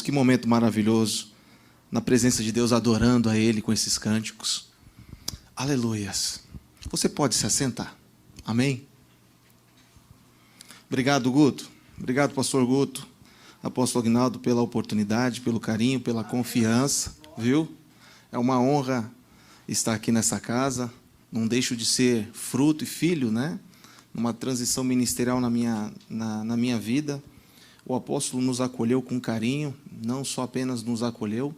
que momento maravilhoso, na presença de Deus, adorando a Ele com esses cânticos. Aleluias. Você pode se assentar. Amém? Obrigado, Guto. Obrigado, pastor Guto, apóstolo Aguinaldo, pela oportunidade, pelo carinho, pela confiança, viu? É uma honra estar aqui nessa casa. Não deixo de ser fruto e filho, né? Numa transição ministerial na minha vida. O apóstolo nos acolheu com carinho, não só apenas nos acolheu,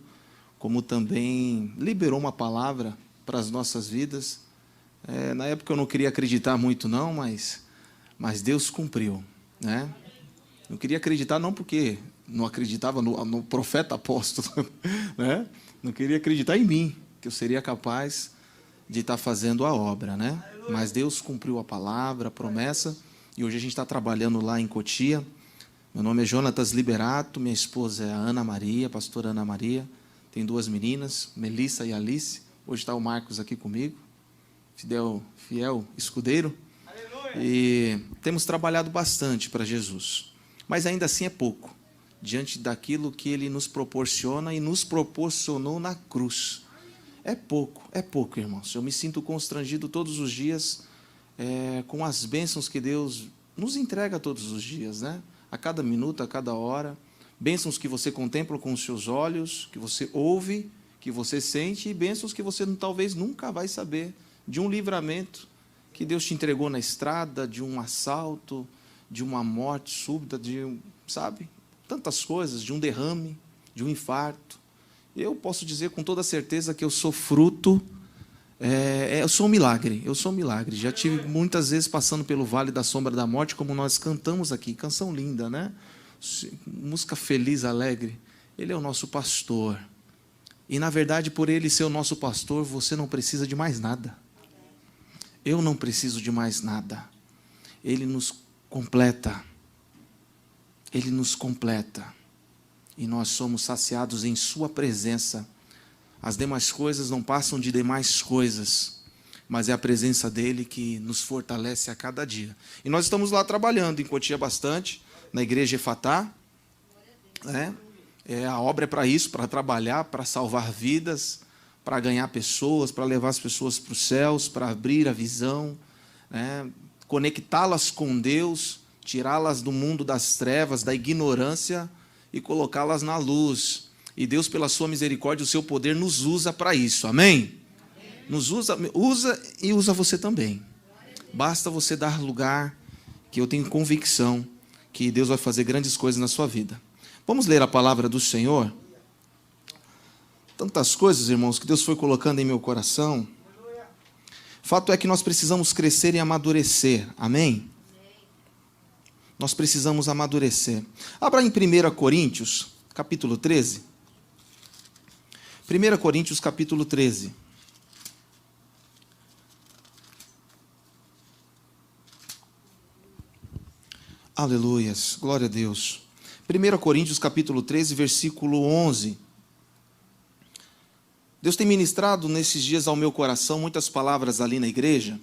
como também liberou uma palavra para as nossas vidas. Na época eu não queria acreditar muito não, mas Deus cumpriu, né? Não queria acreditar não porque não acreditava no profeta apóstolo, né? Não queria acreditar em mim, que eu seria capaz de estar fazendo a obra, né? Mas Deus cumpriu a palavra, a promessa, e hoje a gente está trabalhando lá em Cotia. Meu nome é Jonatas Liberato, minha esposa é a Ana Maria, pastora Ana Maria. Tem 2 meninas, Melissa e Alice. Hoje está o Marcos aqui comigo, fiel escudeiro. Aleluia. E temos trabalhado bastante para Jesus. Mas ainda assim é pouco, diante daquilo que Ele nos proporciona e nos proporcionou na cruz. É pouco, irmãos. Eu me sinto constrangido todos os dias com as bênçãos que Deus nos entrega todos os dias, né? A cada minuto, a cada hora. Bênçãos que você contempla com os seus olhos, que você ouve, que você sente, e bênçãos que você talvez nunca vai saber. De um livramento que Deus te entregou na estrada, de um assalto, de uma morte súbita, sabe? Tantas coisas, de um derrame, de um infarto. Eu posso dizer com toda certeza que eu sou fruto, eu sou um milagre, Já tive muitas vezes passando pelo vale da sombra da morte, como nós cantamos aqui, canção linda, né? Música feliz, alegre. Ele é o nosso pastor. E, na verdade, por Ele ser o nosso pastor, você não precisa de mais nada. Eu não preciso de mais nada. Ele nos completa. Ele nos completa. E nós somos saciados em sua presença. As demais coisas não passam de demais coisas, mas é a presença dele que nos fortalece a cada dia. E nós estamos lá trabalhando em Cotia bastante, na igreja Efatá. A obra é para isso, para trabalhar, para salvar vidas, para ganhar pessoas, para levar as pessoas para os céus, para abrir a visão, conectá-las com Deus, tirá-las do mundo das trevas, da ignorância, e colocá-las na luz. E Deus, pela sua misericórdia, o seu poder, nos usa para isso. Amém? Nos usa e usa você também. Basta você dar lugar, que eu tenho convicção que Deus vai fazer grandes coisas na sua vida. Vamos ler a palavra do Senhor? Tantas coisas, irmãos, que Deus foi colocando em meu coração. Fato é que nós precisamos crescer e amadurecer. Amém? Nós precisamos amadurecer. Abra em 1 Coríntios, capítulo 13. 1 Coríntios, capítulo 13. Aleluias, glória a Deus. 1 Coríntios, capítulo 13, versículo 11. Deus tem ministrado nesses dias ao meu coração muitas palavras ali na igreja.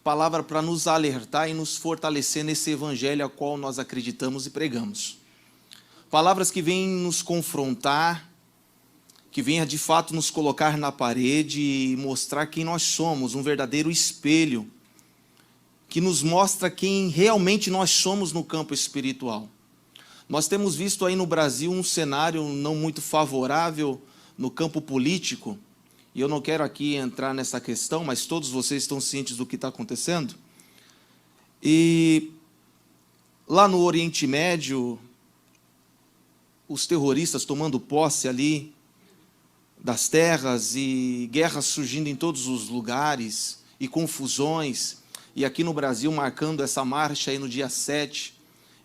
Palavra para nos alertar e nos fortalecer nesse evangelho a qual nós acreditamos e pregamos. Palavras que vêm nos confrontar, que venha de fato nos colocar na parede e mostrar quem nós somos, um verdadeiro espelho, que nos mostra quem realmente nós somos no campo espiritual. Nós temos visto aí no Brasil um cenário não muito favorável no campo político, e eu não quero aqui entrar nessa questão, mas todos vocês estão cientes do que está acontecendo. E lá no Oriente Médio, os terroristas tomando posse ali das terras e guerras surgindo em todos os lugares e confusões. E aqui no Brasil marcando essa marcha aí no dia 7,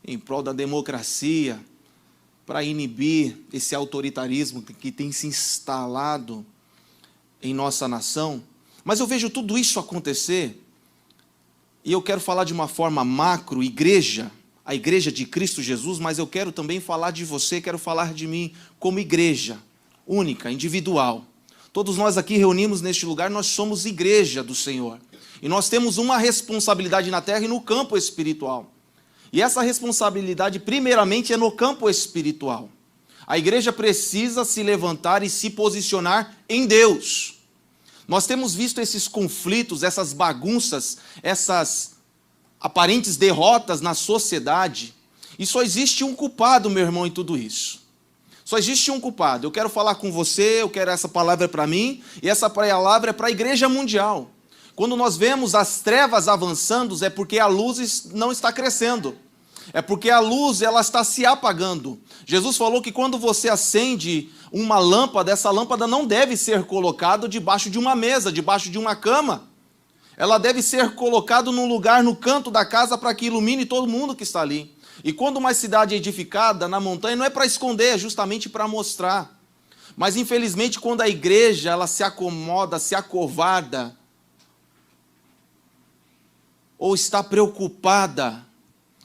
em prol da democracia, para inibir esse autoritarismo que tem se instalado em nossa nação. Mas eu vejo tudo isso acontecer, e eu quero falar de uma forma macro, igreja, a igreja de Cristo Jesus, mas eu quero também falar de você, quero falar de mim como igreja, única, individual. Todos nós aqui reunimos neste lugar, nós somos igreja do Senhor. E nós temos uma responsabilidade na terra e no campo espiritual. E essa responsabilidade, primeiramente, é no campo espiritual. A igreja precisa se levantar e se posicionar em Deus. Nós temos visto esses conflitos, essas bagunças, essas aparentes derrotas na sociedade, e só existe um culpado, meu irmão, em tudo isso. Só existe um culpado. Eu quero falar com você, eu quero essa palavra para mim, e essa palavra é para a igreja mundial. Quando nós vemos as trevas avançando, é porque a luz não está crescendo. É porque a luz ela está se apagando. Jesus falou que quando você acende uma lâmpada, essa lâmpada não deve ser colocada debaixo de uma mesa, debaixo de uma cama. Ela deve ser colocada num lugar no canto da casa para que ilumine todo mundo que está ali. E quando uma cidade é edificada na montanha, não é para esconder, é justamente para mostrar. Mas infelizmente quando a igreja ela se acomoda, se acovarda, ou está preocupada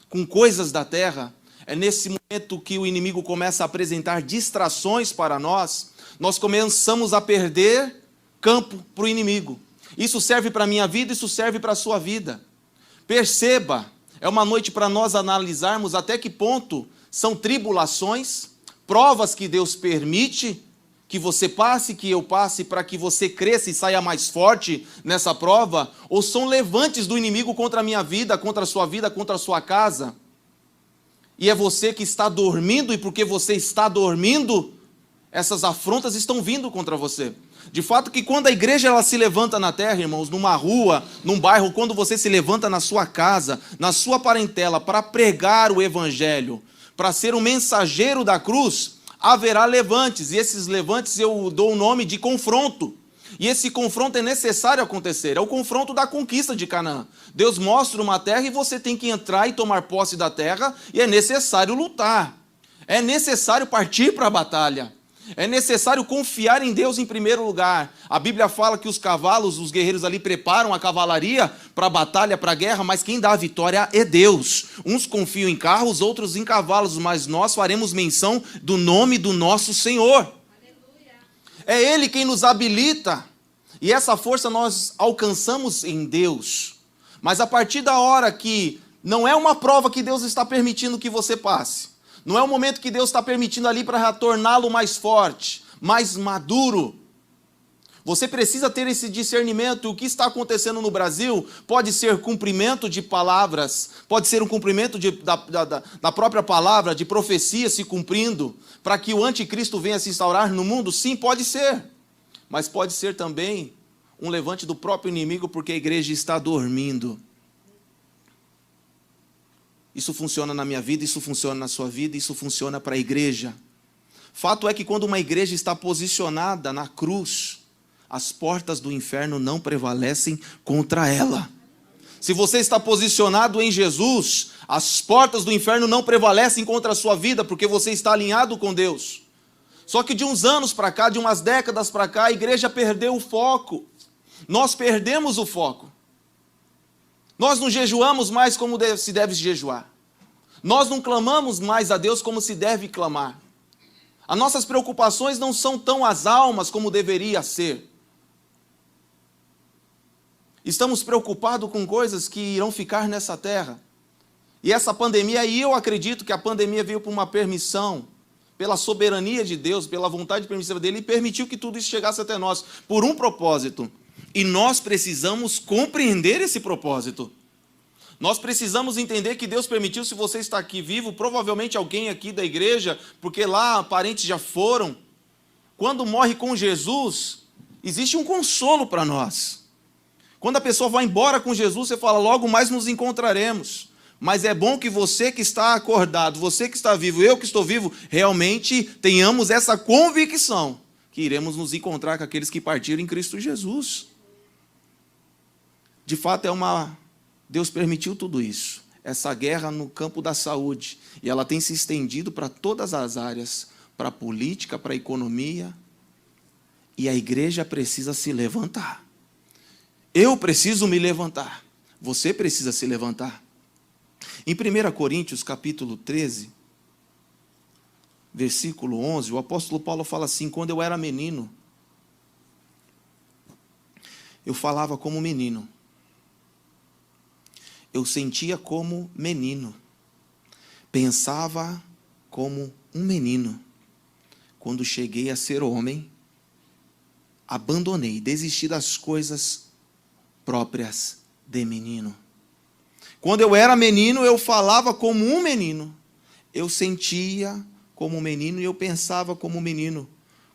com coisas da terra, é nesse momento que o inimigo começa a apresentar distrações para nós, nós começamos a perder campo para o inimigo. Isso serve para a minha vida, isso serve para a sua vida. Perceba, é uma noite para nós analisarmos até que ponto são tribulações, provas que Deus permite que você passe, que eu passe, para que você cresça e saia mais forte nessa prova, ou são levantes do inimigo contra a minha vida, contra a sua vida, contra a sua casa. E é você que está dormindo, e porque você está dormindo, essas afrontas estão vindo contra você. De fato que quando a igreja ela se levanta na terra, irmãos, numa rua, num bairro, quando você se levanta na sua casa, na sua parentela, para pregar o evangelho, para ser um mensageiro da cruz, haverá levantes, e esses levantes eu dou o nome de confronto. E esse confronto é necessário acontecer, é o confronto da conquista de Canaã. Deus mostra uma terra e você tem que entrar e tomar posse da terra, e é necessário lutar. É necessário partir para a batalha. É necessário confiar em Deus em primeiro lugar. A Bíblia fala que os cavalos, os guerreiros ali preparam a cavalaria para a batalha, para a guerra, mas quem dá a vitória é Deus. Uns confiam em carros, outros em cavalos, mas nós faremos menção do nome do nosso Senhor. Aleluia. É Ele quem nos habilita, e essa força nós alcançamos em Deus. Mas a partir da hora que não é uma prova que Deus está permitindo que você passe, não é o momento que Deus está permitindo ali para torná-lo mais forte, mais maduro. Você precisa ter esse discernimento. O que está acontecendo no Brasil pode ser cumprimento de palavras, pode ser um cumprimento da própria palavra, de profecia se cumprindo, para que o anticristo venha se instaurar no mundo? Sim, pode ser. Mas pode ser também um levante do próprio inimigo, porque a igreja está dormindo. Isso funciona na minha vida, isso funciona na sua vida, isso funciona para a igreja. Fato é que quando uma igreja está posicionada na cruz, as portas do inferno não prevalecem contra ela. Se você está posicionado em Jesus, as portas do inferno não prevalecem contra a sua vida, porque você está alinhado com Deus. Só que de uns anos para cá, de umas décadas para cá, a igreja perdeu o foco. Nós perdemos o foco. Nós não jejuamos mais como se deve jejuar. Nós não clamamos mais a Deus como se deve clamar. As nossas preocupações não são tão as almas como deveria ser. Estamos preocupados com coisas que irão ficar nessa terra. E essa pandemia, e eu acredito que a pandemia veio por uma permissão, pela soberania de Deus, pela vontade permissiva dele, e permitiu que tudo isso chegasse até nós, por um propósito. E nós precisamos compreender esse propósito. Nós precisamos entender que Deus permitiu, se você está aqui vivo, provavelmente alguém aqui da igreja, porque lá parentes já foram. Quando morre com Jesus, existe um consolo para nós. Quando a pessoa vai embora com Jesus, você fala, logo mais nos encontraremos. Mas é bom que você que está acordado, você que está vivo, eu que estou vivo, realmente tenhamos essa convicção que iremos nos encontrar com aqueles que partiram em Cristo Jesus. De fato, Deus permitiu tudo isso, essa guerra no campo da saúde, e ela tem se estendido para todas as áreas, para a política, para a economia, e a igreja precisa se levantar. Eu preciso me levantar, você precisa se levantar. Em 1 Coríntios, capítulo 13, versículo 11, o apóstolo Paulo fala assim, quando eu era menino, eu falava como menino. Eu sentia como menino. Pensava como um menino. quando cheguei a ser homem, abandonei, desisti das coisas próprias de menino. Quando eu era menino, eu falava como um menino. Eu sentia como um menino e eu pensava como um menino.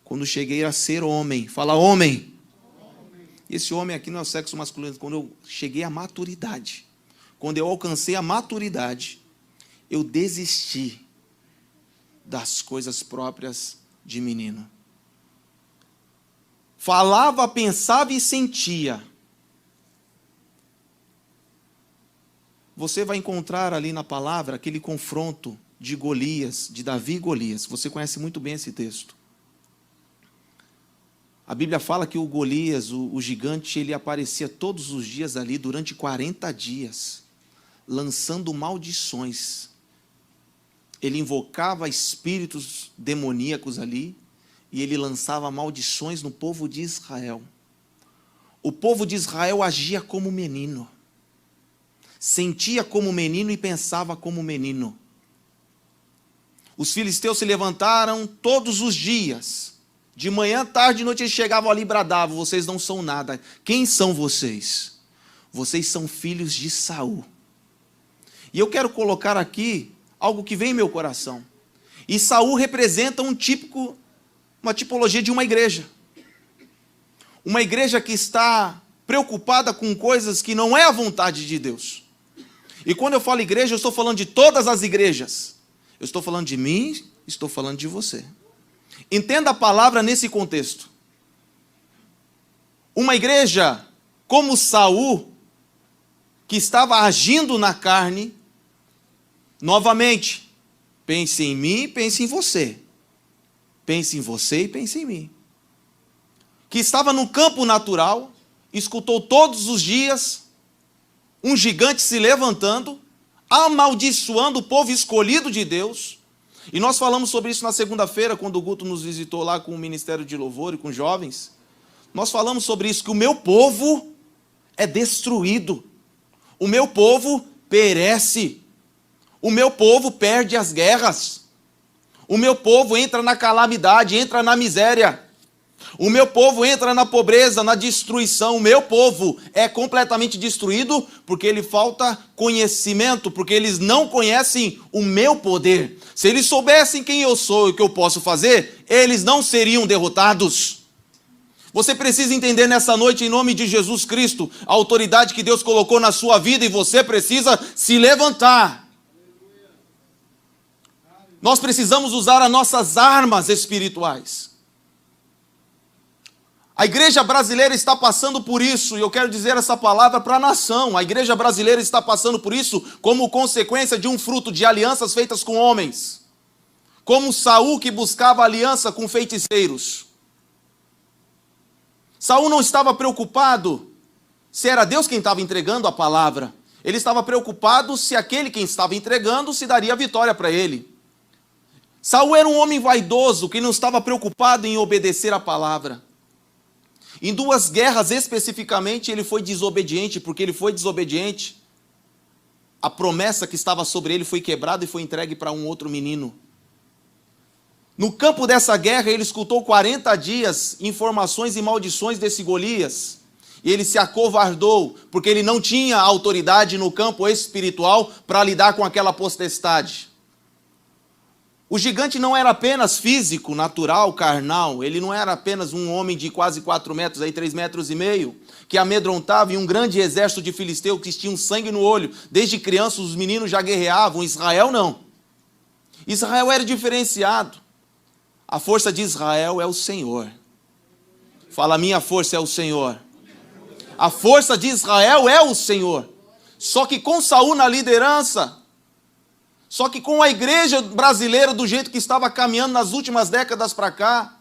Quando cheguei a ser homem, fala homem. Esse homem aqui não é o sexo masculino. Quando eu cheguei à maturidade, quando eu alcancei a maturidade, eu desisti das coisas próprias de menino. Falava, pensava e sentia. Você vai encontrar ali na palavra aquele confronto de Golias, de Davi e Golias. Você conhece muito bem esse texto. A Bíblia fala que o Golias, o gigante, ele aparecia todos os dias ali durante 40 dias, lançando maldições. Ele invocava espíritos demoníacos ali e ele lançava maldições no povo de Israel. O povo de Israel agia como menino. Sentia como menino e pensava como menino. Os filisteus se levantaram todos os dias. De manhã, tarde e noite eles chegavam ali e bradavam: vocês não são nada. Quem são vocês? Vocês são filhos de Saul. E eu quero colocar aqui algo que vem em meu coração. E Saul representa uma tipologia de uma igreja. Uma igreja que está preocupada com coisas que não é a vontade de Deus. E quando eu falo igreja, eu estou falando de todas as igrejas. Eu estou falando de mim, estou falando de você. Entenda a palavra nesse contexto. Uma igreja como Saul, que estava agindo na carne, novamente, pense em mim, pense em você. Pense em você e pense em mim. Que estava no campo natural, escutou todos os dias um gigante se levantando, amaldiçoando o povo escolhido de Deus. E nós falamos sobre isso na segunda-feira, quando o Guto nos visitou lá com o Ministério de Louvor e com jovens. Nós falamos sobre isso, que o meu povo é destruído. O meu povo perece. O meu povo perde as guerras. O meu povo entra na calamidade, entra na miséria. O meu povo entra na pobreza, na destruição. O meu povo é completamente destruído porque ele falta conhecimento, porque eles não conhecem o meu poder. Se eles soubessem quem eu sou e o que eu posso fazer, eles não seriam derrotados. Você precisa entender nessa noite, em nome de Jesus Cristo, a autoridade que Deus colocou na sua vida, e você precisa se levantar. Nós precisamos usar as nossas armas espirituais. A igreja brasileira está passando por isso, e eu quero dizer essa palavra para a nação. A igreja brasileira está passando por isso como consequência de um fruto de alianças feitas com homens. Como Saul, que buscava aliança com feiticeiros. Saul não estava preocupado se era Deus quem estava entregando a palavra. Ele estava preocupado se aquele quem estava entregando se daria vitória para ele. Saul era um homem vaidoso que não estava preocupado em obedecer a palavra. Em 2 guerras especificamente ele foi desobediente, porque ele foi desobediente. A promessa que estava sobre ele foi quebrada e foi entregue para um outro menino. No campo dessa guerra ele escutou 40 dias informações e maldições desse Golias. E ele se acovardou, porque ele não tinha autoridade no campo espiritual para lidar com aquela potestade. O gigante não era apenas físico, natural, carnal. Ele não era apenas um homem de quase 4 metros, 3,5 metros, que amedrontava em um grande exército de filisteus que tinham sangue no olho. Desde criança os meninos já guerreavam. Israel não. Israel era diferenciado. A força de Israel é o Senhor. Fala, minha força é o Senhor. A força de Israel é o Senhor. Só que com Saul na liderança, só que com a igreja brasileira do jeito que estava caminhando nas últimas décadas para cá,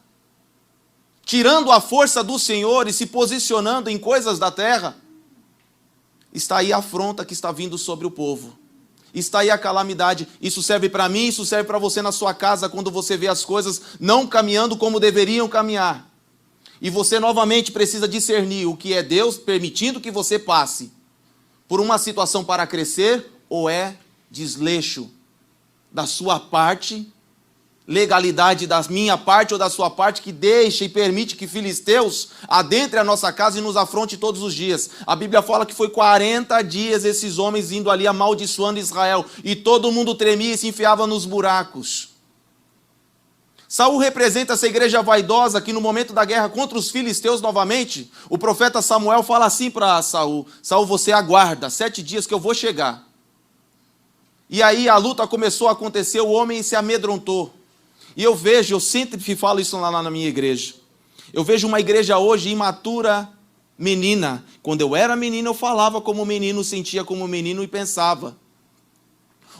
tirando a força do Senhor e se posicionando em coisas da terra, está aí a afronta que está vindo sobre o povo. Está aí a calamidade. Isso serve para mim, isso serve para você na sua casa, quando você vê as coisas não caminhando como deveriam caminhar. E você novamente precisa discernir o que é Deus permitindo que você passe por uma situação para crescer, ou é desleixo da sua parte legalidade da minha parte ou da sua parte que deixa e permite que filisteus adentrem a nossa casa e nos afronte todos os dias. A Bíblia fala que foi 40 dias esses homens indo ali amaldiçoando Israel, e todo mundo tremia e se enfiava nos buracos. Saul representa essa igreja vaidosa que no momento da guerra contra os filisteus novamente, o profeta Samuel fala assim para Saul: Saul, você aguarda 7 dias que eu vou chegar. E aí a luta começou a acontecer, o homem se amedrontou. E eu sempre falo isso lá na minha igreja. Eu vejo uma igreja hoje imatura, menina. Quando eu era menino, eu falava como menino, sentia como menino e pensava.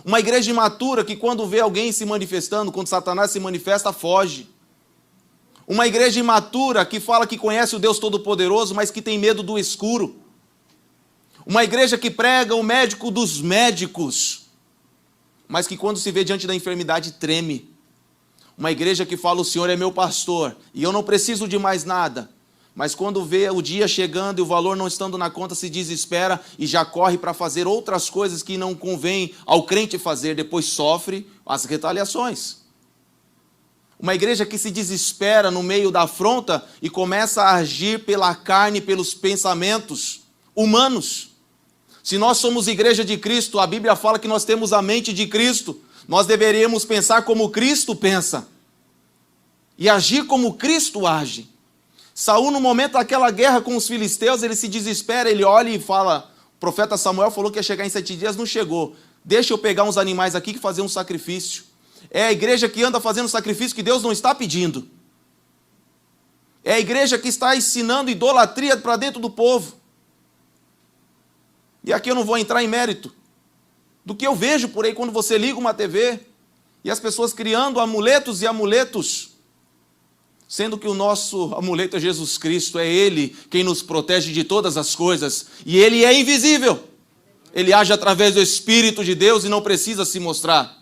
Uma igreja imatura que quando vê alguém se manifestando, quando Satanás se manifesta, foge. Uma igreja imatura que fala que conhece o Deus Todo-Poderoso, mas que tem medo do escuro. Uma igreja que prega o médico dos médicos, mas que quando se vê diante da enfermidade treme. Uma igreja que fala: o Senhor é meu pastor e eu não preciso de mais nada. Mas quando vê o dia chegando e o valor não estando na conta, se desespera e já corre para fazer outras coisas que não convém ao crente fazer, depois sofre as retaliações. Uma igreja que se desespera no meio da afronta e começa a agir pela carne, pelos pensamentos humanos. Se nós somos igreja de Cristo, a Bíblia fala que nós temos a mente de Cristo. Nós deveríamos pensar como Cristo pensa e agir como Cristo age. Saul, no momento daquela guerra com os filisteus, ele se desespera, ele olha e fala: o profeta Samuel falou que ia chegar em 7 dias, não chegou. Deixa eu pegar uns animais aqui e fazer um sacrifício. É a igreja que anda fazendo sacrifício que Deus não está pedindo. É a igreja que está ensinando idolatria para dentro do povo. E aqui eu não vou entrar em mérito do que eu vejo por aí quando você liga uma TV e as pessoas criando amuletos e amuletos, sendo que o nosso amuleto é Jesus Cristo, é Ele quem nos protege de todas as coisas, e Ele é invisível. Ele age através do Espírito de Deus e não precisa se mostrar.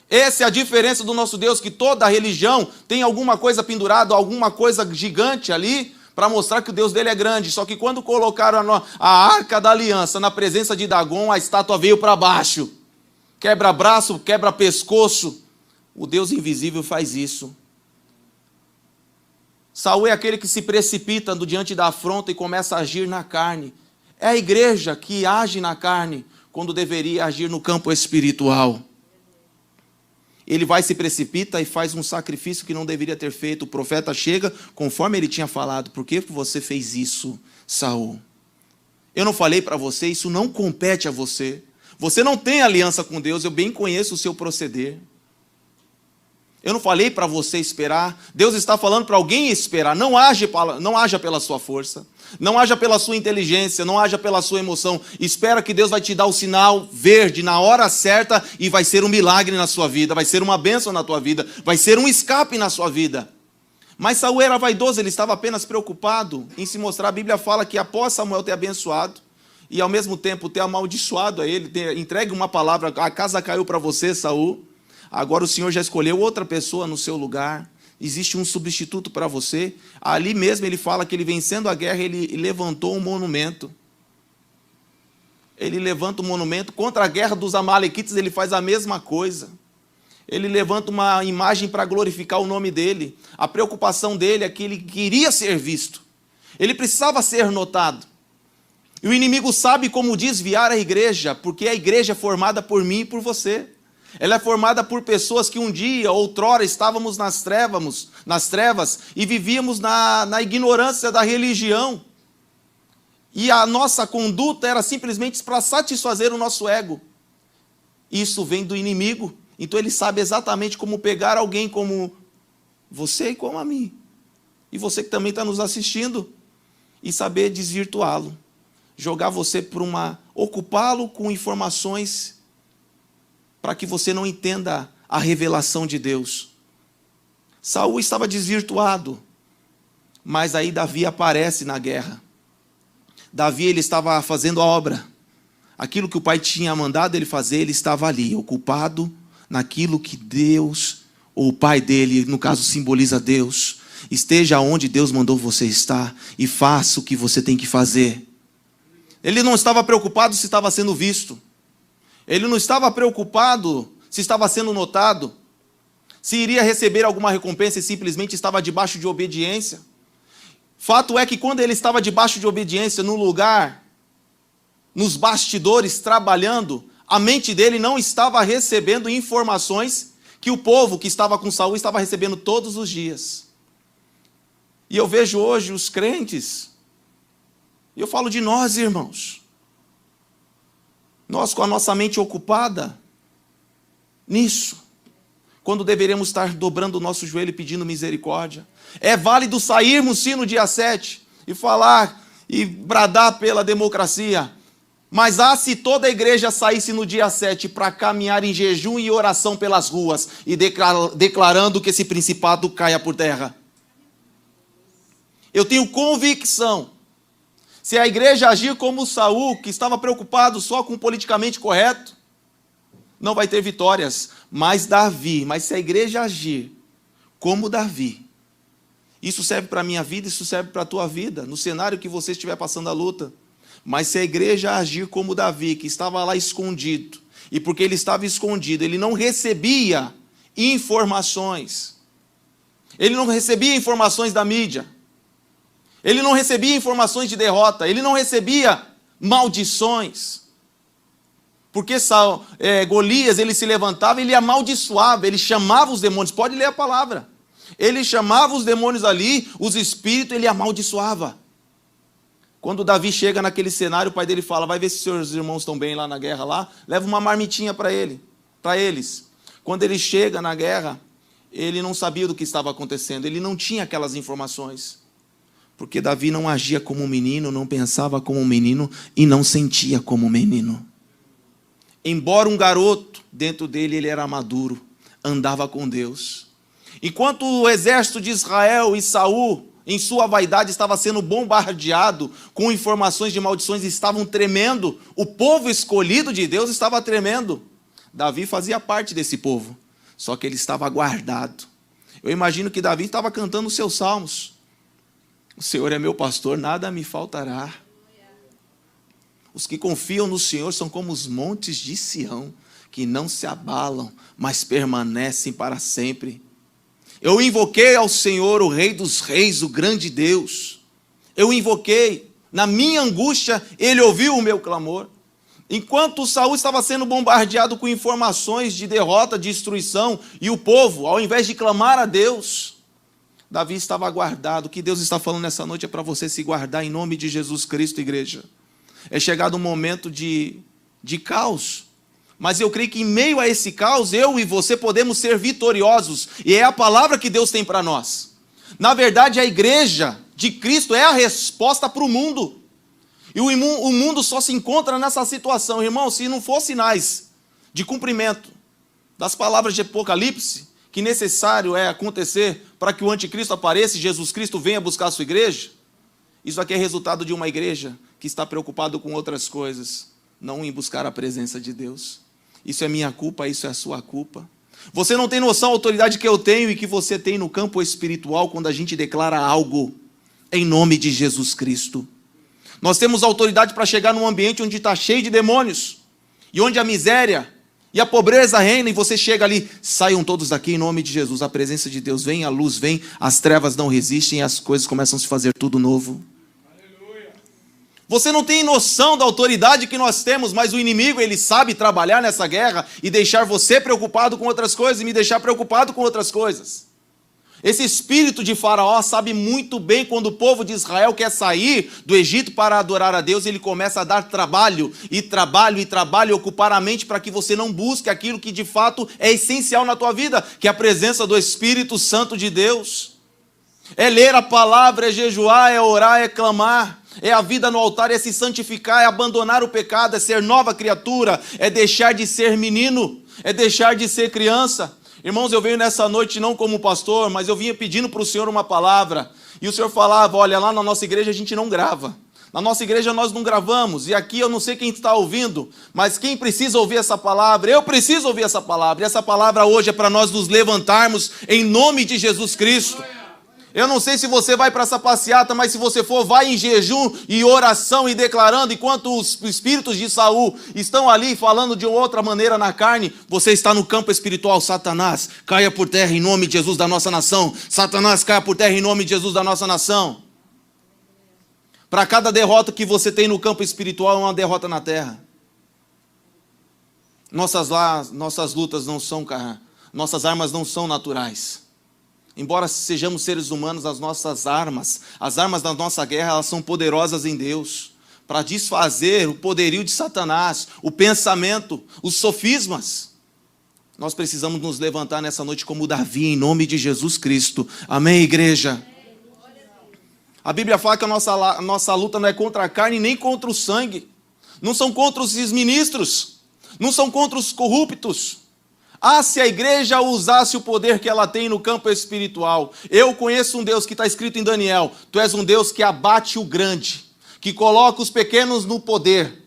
Essa é a diferença do nosso Deus, que toda religião tem alguma coisa pendurada, alguma coisa gigante ali, para mostrar que o Deus dele é grande. Só que quando colocaram a Arca da Aliança na presença de Dagon, a estátua veio para baixo. Quebra braço, quebra pescoço. O Deus invisível faz isso. Saul é aquele que se precipita diante da afronta e começa a agir na carne. É a igreja que age na carne, quando deveria agir no campo espiritual. Ele vai, se precipita e faz um sacrifício que não deveria ter feito. O profeta chega, conforme ele tinha falado: por que você fez isso, Saul? Eu não falei para você, isso não compete a você. Você não tem aliança com Deus, eu bem conheço o seu proceder. Eu não falei para você esperar. Deus está falando para alguém esperar. Não haja pela sua força, não haja pela sua inteligência, não haja pela sua emoção. Espera que Deus vai te dar o sinal verde na hora certa e vai ser um milagre na sua vida, vai ser uma bênção na tua vida, vai ser um escape na sua vida. Mas Saul era vaidoso, ele estava apenas preocupado em se mostrar. A Bíblia fala que após Samuel ter abençoado e ao mesmo tempo ter amaldiçoado a ele, ter entregue uma palavra: a casa caiu para você, Saul. Agora o Senhor já escolheu outra pessoa no seu lugar. Existe um substituto para você. Ali mesmo ele fala que ele, vencendo a guerra, ele levantou um monumento. Ele levanta um monumento contra a guerra dos amalequitas, ele faz a mesma coisa. Ele levanta uma imagem para glorificar o nome dele. A preocupação dele é que ele queria ser visto. Ele precisava ser notado. E o inimigo sabe como desviar a igreja, porque a igreja é formada por mim e por você. Ela é formada por pessoas que um dia, outrora, estávamos nas trevas e vivíamos na ignorância da religião. E a nossa conduta era simplesmente para satisfazer o nosso ego. Isso vem do inimigo. Então ele sabe exatamente como pegar alguém como você e como a mim. E você que também está nos assistindo. E saber desvirtuá-lo. Jogar você ocupá-lo com informações para que você não entenda a revelação de Deus. Saul estava desvirtuado, mas aí Davi aparece na guerra. Davi, ele estava fazendo a obra. Aquilo que o pai tinha mandado ele fazer, ele estava ali, ocupado naquilo que Deus, ou o pai dele, no caso simboliza Deus, esteja onde Deus mandou você estar e faça o que você tem que fazer. Ele não estava preocupado se estava sendo visto. Ele não estava preocupado se estava sendo notado. se iria receber alguma recompensa e simplesmente estava debaixo de obediência. Fato é que quando ele estava debaixo de obediência, no lugar, nos bastidores, trabalhando, a mente dele não estava recebendo informações que o povo que estava com Saul estava recebendo todos os dias. E eu vejo hoje os crentes, e eu falo de nós, irmãos, nós com a nossa mente ocupada nisso, quando deveríamos estar dobrando o nosso joelho e pedindo misericórdia. É válido sairmos sim no dia 7 e falar e bradar pela democracia, mas se toda a igreja saísse no dia 7 para caminhar em jejum e oração pelas ruas e declarando que esse principado caia por terra. Eu tenho convicção, se a igreja agir como Saul, que estava preocupado só com o politicamente correto, não vai ter vitórias. Mas se a igreja agir como Davi, isso serve para a minha vida, isso serve para a tua vida, no cenário que você estiver passando a luta. Mas se a igreja agir como Davi, que estava lá escondido, e porque ele estava escondido, ele não recebia informações, ele não recebia informações da mídia, ele não recebia informações de derrota, ele não recebia maldições. Porque Golias, ele se levantava, ele amaldiçoava, ele chamava os demônios, pode ler a palavra. Ele chamava os demônios ali, os espíritos, ele amaldiçoava. Quando Davi chega naquele cenário, o pai dele fala, vai ver se seus irmãos estão bem lá na guerra, lá, leva uma marmitinha para eles. Quando ele chega na guerra, ele não sabia do que estava acontecendo, ele não tinha aquelas informações. Porque Davi não agia como um menino, não pensava como um menino e não sentia como um menino. Embora um garoto, dentro dele ele era maduro, andava com Deus. Enquanto o exército de Israel e Saul, em sua vaidade, estava sendo bombardeado com informações de maldições, estavam tremendo, o povo escolhido de Deus estava tremendo. Davi fazia parte desse povo, só que ele estava guardado. Eu imagino que Davi estava cantando os seus salmos. O Senhor é meu pastor, nada me faltará. Os que confiam no Senhor são como os montes de Sião, que não se abalam, mas permanecem para sempre. Eu invoquei ao Senhor, o Rei dos Reis, o grande Deus. Eu invoquei, na minha angústia, Ele ouviu o meu clamor. Enquanto Saul estava sendo bombardeado com informações de derrota, de destruição, e o povo, ao invés de clamar a Deus, Davi estava guardado. O que Deus está falando nessa noite é para você se guardar em nome de Jesus Cristo, igreja. É chegado um momento de caos, mas eu creio que em meio a esse caos, eu e você podemos ser vitoriosos, e é a palavra que Deus tem para nós. Na verdade, a igreja de Cristo é a resposta para o mundo, e o mundo só se encontra nessa situação, irmão, se não for sinais de cumprimento das palavras de Apocalipse, que necessário é acontecer para que o anticristo apareça e Jesus Cristo venha buscar a sua igreja. Isso aqui é resultado de uma igreja que está preocupado com outras coisas, não em buscar a presença de Deus. Isso é minha culpa, isso é a sua culpa. Você não tem noção da autoridade que eu tenho e que você tem no campo espiritual quando a gente declara algo em nome de Jesus Cristo. Nós temos autoridade para chegar num ambiente onde está cheio de demônios e onde a miséria e a pobreza reina, e você chega ali, saiam todos daqui em nome de Jesus, a presença de Deus vem, a luz vem, as trevas não resistem e as coisas começam a se fazer tudo novo. Aleluia. Você não tem noção da autoridade que nós temos, mas o inimigo, ele sabe trabalhar nessa guerra e deixar você preocupado com outras coisas e me deixar preocupado com outras coisas. Esse espírito de Faraó sabe muito bem quando o povo de Israel quer sair do Egito para adorar a Deus, ele começa a dar trabalho, e ocupar a mente para que você não busque aquilo que de fato é essencial na tua vida, que é a presença do Espírito Santo de Deus. É ler a palavra, é jejuar, é orar, é clamar, é a vida no altar, é se santificar, é abandonar o pecado, é ser nova criatura, é deixar de ser menino, é deixar de ser criança. Irmãos, eu venho nessa noite não como pastor, mas eu vinha pedindo para o Senhor uma palavra, e o Senhor falava, olha, lá na nossa igreja a gente não grava, na nossa igreja nós não gravamos, e aqui eu não sei quem está ouvindo, mas quem precisa ouvir essa palavra, eu preciso ouvir essa palavra, e essa palavra hoje é para nós nos levantarmos em nome de Jesus Cristo. Eu não sei se você vai para essa passeata, mas se você for, vai em jejum e oração e declarando, enquanto os espíritos de Saul estão ali falando de outra maneira na carne, você está no campo espiritual. Satanás, caia por terra em nome de Jesus da nossa nação. Satanás, caia por terra em nome de Jesus da nossa nação. Para cada derrota que você tem no campo espiritual, é uma derrota na terra. Nossas lutas não são, nossas armas não são naturais. Embora sejamos seres humanos, as nossas armas, as armas da nossa guerra, elas são poderosas em Deus, para desfazer o poderio de Satanás, o pensamento, os sofismas. Nós precisamos nos levantar nessa noite como Davi, em nome de Jesus Cristo. Amém, igreja? A Bíblia fala que a nossa luta não é contra a carne nem contra o sangue. Não são contra os ministros, não são contra os corruptos. Se a igreja usasse o poder que ela tem no campo espiritual. Eu conheço um Deus que está escrito em Daniel. Tu és um Deus que abate o grande, que coloca os pequenos no poder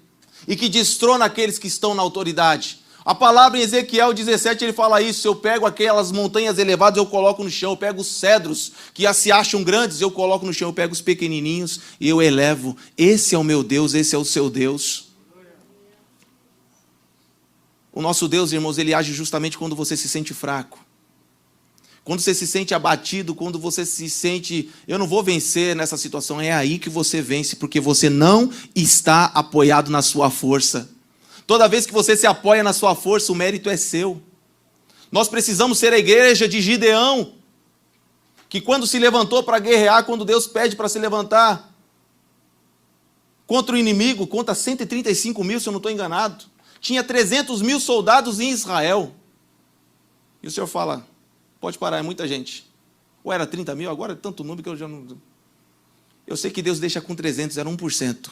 e que destrona aqueles que estão na autoridade. A palavra em Ezequiel 17, ele fala isso: eu pego aquelas montanhas elevadas, eu coloco no chão, eu pego os cedros que se acham grandes, eu coloco no chão, eu pego os pequenininhos e eu elevo. Esse é o meu Deus, esse é o seu Deus. O nosso Deus, irmãos, ele age justamente quando você se sente fraco. Quando você se sente abatido, quando você se sente, eu não vou vencer nessa situação, é aí que você vence, porque você não está apoiado na sua força. Toda vez que você se apoia na sua força, o mérito é seu. Nós precisamos ser a igreja de Gideão, que quando se levantou para guerrear, quando Deus pede para se levantar contra o inimigo, contra 135 mil, se eu não estou enganado, tinha 300 mil soldados em Israel. E o Senhor fala, pode parar, é muita gente. Ou era 30 mil, agora é tanto número que eu já não... Eu sei que Deus deixa com 300, era 1%.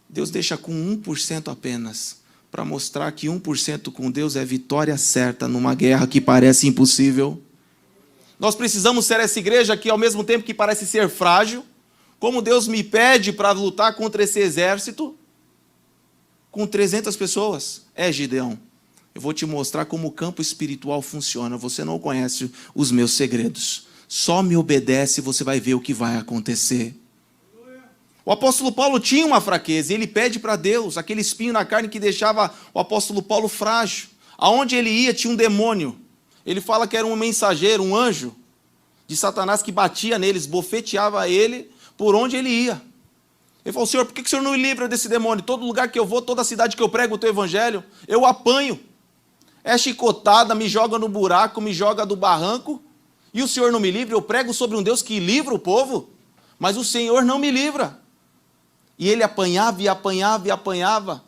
Deus deixa com 1% apenas, para mostrar que 1% com Deus é vitória certa numa guerra que parece impossível. Nós precisamos ser essa igreja que, ao mesmo tempo que parece ser frágil, como Deus me pede para lutar contra esse exército, com 300 pessoas. Gideão, eu vou te mostrar como o campo espiritual funciona. Você não conhece os meus segredos. Só me obedece e você vai ver o que vai acontecer. O apóstolo Paulo tinha uma fraqueza, e ele pede para Deus, aquele espinho na carne que deixava o apóstolo Paulo frágil. Aonde ele ia tinha um demônio. Ele fala que era um mensageiro, um anjo de Satanás que batia nele, esbofeteava ele por onde ele ia. Ele falou, Senhor, por que o Senhor não me livra desse demônio? Todo lugar que eu vou, toda cidade que eu prego o teu evangelho, eu apanho. É chicotada, me joga no buraco, me joga do barranco, e o Senhor não me livra. Eu prego sobre um Deus que livra o povo, mas o Senhor não me livra. E ele apanhava e apanhava e apanhava.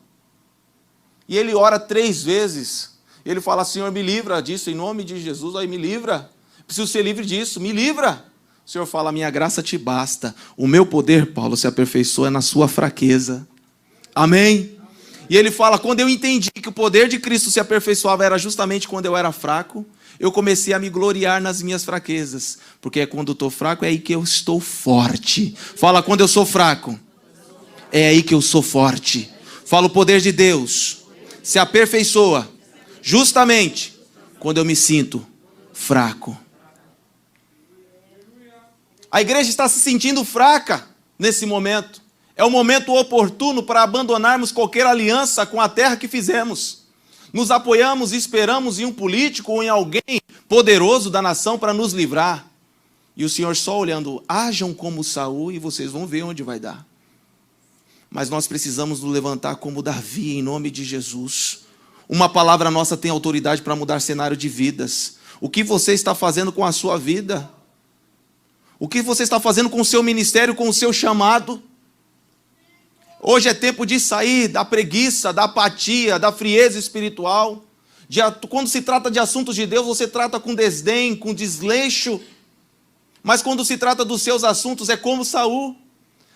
E ele ora 3 vezes. Ele fala, Senhor, me livra disso, em nome de Jesus, aí me livra. Preciso ser livre disso, me livra. O Senhor fala, minha graça te basta. O meu poder, Paulo, se aperfeiçoa na sua fraqueza. Amém? E ele fala, quando eu entendi que o poder de Cristo se aperfeiçoava era justamente quando eu era fraco, eu comecei a me gloriar nas minhas fraquezas. Porque é quando eu estou fraco, é aí que eu estou forte. Fala, quando eu sou fraco, é aí que eu sou forte. Fala, o poder de Deus se aperfeiçoa justamente quando eu me sinto fraco. A igreja está se sentindo fraca nesse momento. É o momento oportuno para abandonarmos qualquer aliança com a terra que fizemos. Nos apoiamos e esperamos em um político ou em alguém poderoso da nação para nos livrar. E o Senhor só olhando, ajam como Saul e vocês vão ver onde vai dar. Mas nós precisamos nos levantar como Davi, em nome de Jesus. Uma palavra nossa tem autoridade para mudar cenário de vidas. O que você está fazendo com a sua vida? O que você está fazendo com o seu ministério, com o seu chamado? Hoje é tempo de sair da preguiça, da apatia, da frieza espiritual. Quando se trata de assuntos de Deus, você trata com desdém, com desleixo. Mas quando se trata dos seus assuntos, é como Saul.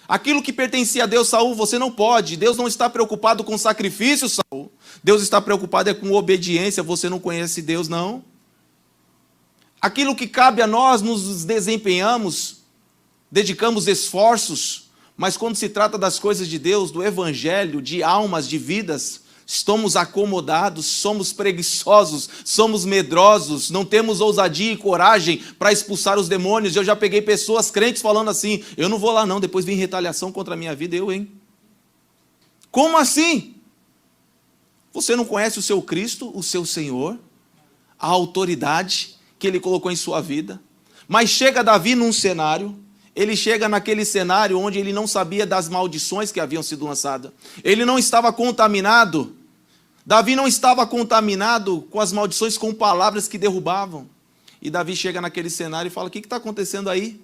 Aquilo que pertencia a Deus, Saul, você não pode. Deus não está preocupado com sacrifício, Saul. Deus está preocupado com obediência. Você não conhece Deus, não? Aquilo que cabe a nós, nos desempenhamos, dedicamos esforços, mas quando se trata das coisas de Deus, do evangelho, de almas, de vidas, Estamos acomodados, somos preguiçosos, somos medrosos, não temos ousadia e coragem para expulsar os demônios. Eu já peguei pessoas crentes falando assim, eu não vou lá não, depois vem retaliação contra a minha vida, hein? Como assim? Você não conhece o seu Cristo, o seu Senhor, a autoridade que Ele colocou em sua vida? Mas chega Davi num cenário, ele chega naquele cenário onde ele não sabia das maldições que haviam sido lançadas. Ele não estava contaminado. Davi não estava contaminado com as maldições, com palavras que derrubavam. E Davi chega naquele cenário e fala, o que está acontecendo aí?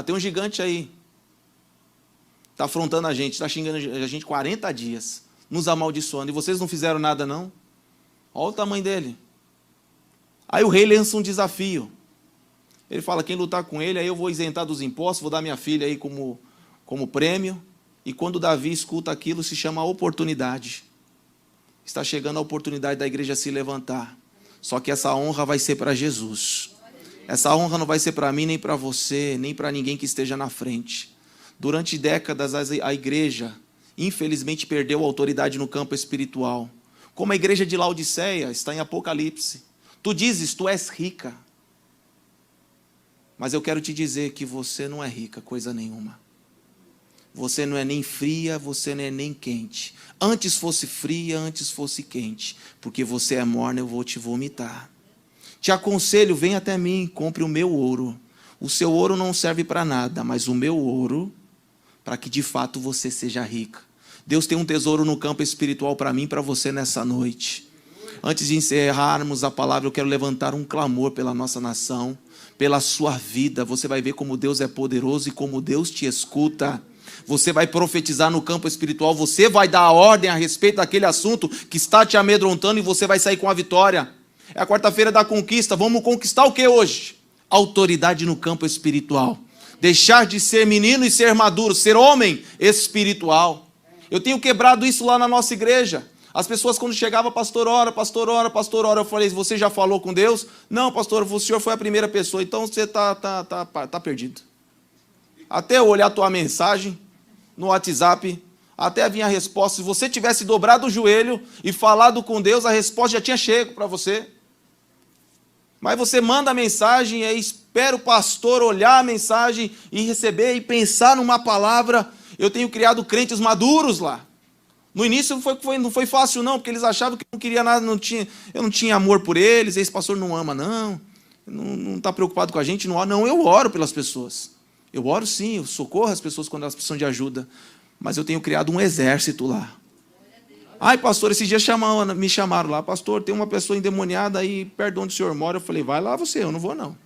Tem um gigante aí. Está afrontando a gente, está xingando a gente 40 dias, nos amaldiçoando. E vocês não fizeram nada não? Olha o tamanho dele. Aí o rei lança um desafio. Ele fala, quem lutar com ele, aí eu vou isentar dos impostos, vou dar minha filha aí como prêmio. E quando Davi escuta aquilo, se chama oportunidade. Está chegando a oportunidade da igreja se levantar. Só que essa honra vai ser para Jesus. Essa honra não vai ser para mim, nem para você, nem para ninguém que esteja na frente. Durante décadas, a igreja, infelizmente, perdeu a autoridade no campo espiritual. Como a igreja de Laodiceia, está em Apocalipse. Tu dizes, tu és rica. Mas eu quero te dizer que você não é rica, coisa nenhuma. Você não é nem fria, você não é nem quente. Antes fosse fria, antes fosse quente. Porque você é morna, eu vou te vomitar. Te aconselho, vem até mim, compre o meu ouro. O seu ouro não serve para nada, mas o meu ouro, para que de fato você seja rica. Deus tem um tesouro no campo espiritual para mim e para você nessa noite. Antes de encerrarmos a palavra, eu quero levantar um clamor pela nossa nação, pela sua vida. Você vai ver como Deus é poderoso e como Deus te escuta. Você vai profetizar no campo espiritual, você vai dar a ordem a respeito daquele assunto que está te amedrontando e você vai sair com a vitória. É a quarta-feira da conquista. Vamos conquistar o que hoje? Autoridade no campo espiritual. Deixar de ser menino e ser maduro, ser homem espiritual. Eu tenho quebrado isso lá na nossa igreja. As pessoas quando chegavam, pastor, ora, pastor, ora, pastor, ora. Eu falei, você já falou com Deus? Não, pastor, o senhor foi a primeira pessoa, então você tá perdido. Até eu olhar a tua mensagem no WhatsApp, até vinha a resposta. Se você tivesse dobrado o joelho e falado com Deus, a resposta já tinha chego para você. Mas você manda a mensagem e aí espera o pastor olhar a mensagem e receber e pensar numa palavra. Eu tenho criado crentes maduros lá. No início não foi fácil não, porque eles achavam que eu não queria nada, eu não tinha amor por eles, esse pastor não ama não está preocupado com a gente, não, eu oro pelas pessoas. Eu oro sim, eu socorro as pessoas quando elas precisam de ajuda, mas eu tenho criado um exército lá. Ai, pastor, esses dias me chamaram lá, pastor, tem uma pessoa endemoniada aí perto de onde o senhor mora. Eu falei, vai lá você, eu não vou não.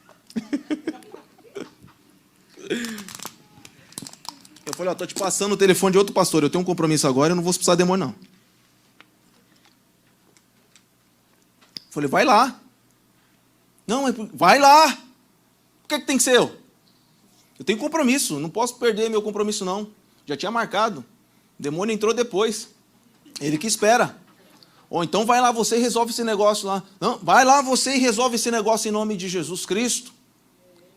Eu falei, estou te passando o telefone de outro pastor, eu tenho um compromisso agora, eu não vou precisar de demônio não. Eu falei, vai lá. Não, vai lá. Por que tem que ser eu? Eu tenho compromisso, não posso perder meu compromisso não. Já tinha marcado. O demônio entrou depois. Ele que espera. Ou então vai lá você e resolve esse negócio lá. Não, vai lá você e resolve esse negócio em nome de Jesus Cristo.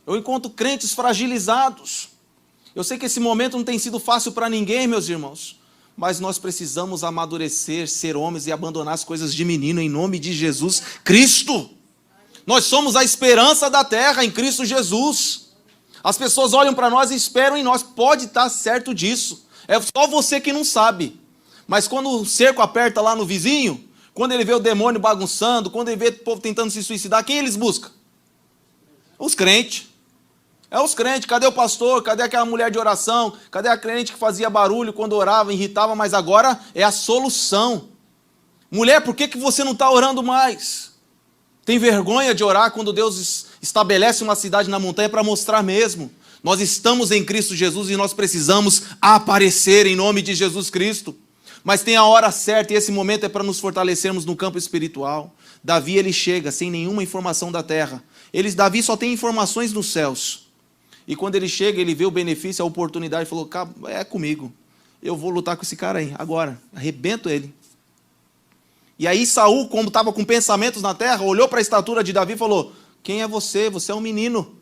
Eu encontro crentes fragilizados. Eu sei que esse momento não tem sido fácil para ninguém, meus irmãos. Mas nós precisamos amadurecer, ser homens e abandonar as coisas de menino em nome de Jesus Cristo. Nós somos a esperança da terra em Cristo Jesus. As pessoas olham para nós e esperam em nós. Pode estar certo disso. É só você que não sabe. Mas quando o cerco aperta lá no vizinho, quando ele vê o demônio bagunçando, quando ele vê o povo tentando se suicidar, quem eles buscam? Os crentes. É os crentes. Cadê o pastor? Cadê aquela mulher de oração? Cadê a crente que fazia barulho quando orava, irritava? Mas agora é a solução. Mulher, por que você não está orando mais? Tem vergonha de orar quando Deus estabelece uma cidade na montanha para mostrar mesmo. Nós estamos em Cristo Jesus e nós precisamos aparecer em nome de Jesus Cristo. Mas tem a hora certa e esse momento é para nos fortalecermos no campo espiritual. Davi, ele chega sem nenhuma informação da terra. Davi só tem informações nos céus. E quando ele chega, ele vê o benefício, a oportunidade, e falou, é comigo. Eu vou lutar com esse cara aí, agora. Arrebento ele. E aí Saul, como estava com pensamentos na terra, olhou para a estatura de Davi e falou, quem é você? Você é um menino.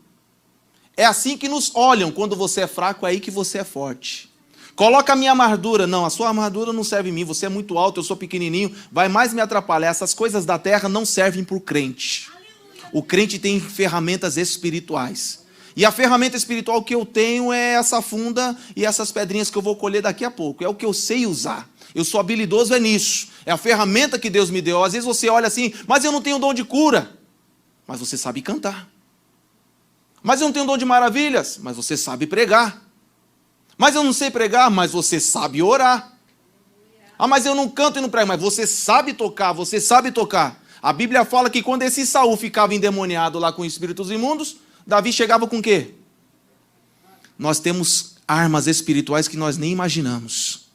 É assim que nos olham quando você é fraco, é aí que você é forte. Coloca a minha armadura. Não, a sua armadura não serve em mim. Você é muito alto, eu sou pequenininho. Vai mais me atrapalhar. Essas coisas da terra não servem para o crente. O crente tem ferramentas espirituais. E a ferramenta espiritual que eu tenho é essa funda e essas pedrinhas que eu vou colher daqui a pouco. É o que eu sei usar. Eu sou habilidoso nisso. É a ferramenta que Deus me deu. Às vezes você olha assim, mas eu não tenho dom de cura. Mas você sabe cantar. Mas eu não tenho dom de maravilhas. Mas você sabe pregar. Mas eu não sei pregar, mas você sabe orar. Ah, mas eu não canto e não prego, mas você sabe tocar, você sabe tocar. A Bíblia fala que quando esse Saul ficava endemoniado lá com espíritos imundos, Davi chegava com o quê? Nós temos armas espirituais que nós nem imaginamos.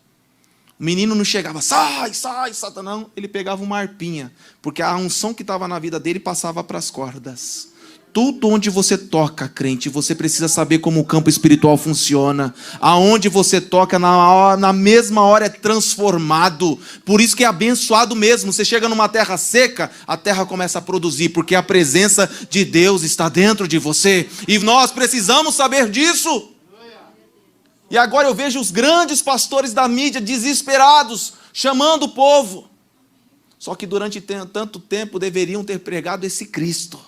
O menino não chegava, sai, Satanás. Ele pegava uma harpinha, porque a unção que estava na vida dele passava para as cordas. Tudo onde você toca, crente, você precisa saber como o campo espiritual funciona. Aonde você toca, na mesma hora é transformado. Por isso que é abençoado mesmo. Você chega numa terra seca, a terra começa a produzir, porque a presença de Deus está dentro de você. E nós precisamos saber disso. E agora eu vejo os grandes pastores da mídia desesperados, chamando o povo. Só que durante tanto tempo deveriam ter pregado esse Cristo.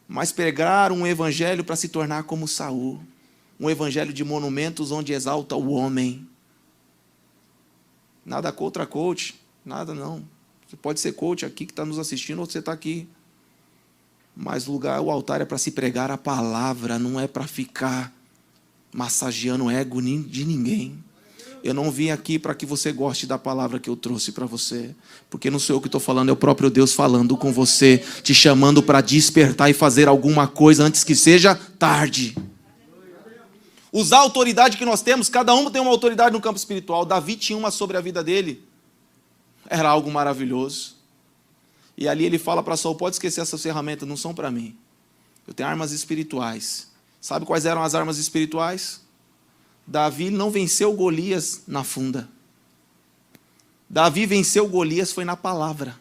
Mas pregar um evangelho para se tornar como Saul. Um evangelho de monumentos onde exalta o homem. Nada contra coach, nada não. Você pode ser coach aqui que está nos assistindo ou você está aqui. Mas o altar é para se pregar a palavra, não é para ficar massageando o ego de ninguém. Eu não vim aqui para que você goste da palavra que eu trouxe para você. Porque não sou eu que estou falando, é o próprio Deus falando com você, te chamando para despertar e fazer alguma coisa antes que seja tarde. Usar a autoridade que nós temos, cada um tem uma autoridade no campo espiritual. Davi tinha uma sobre a vida dele. Era algo maravilhoso. E ali ele fala para Saul, pode esquecer essas ferramentas, não são para mim. Eu tenho armas espirituais. Sabe quais eram as armas espirituais? Davi não venceu Golias na funda. Davi venceu Golias foi na palavra.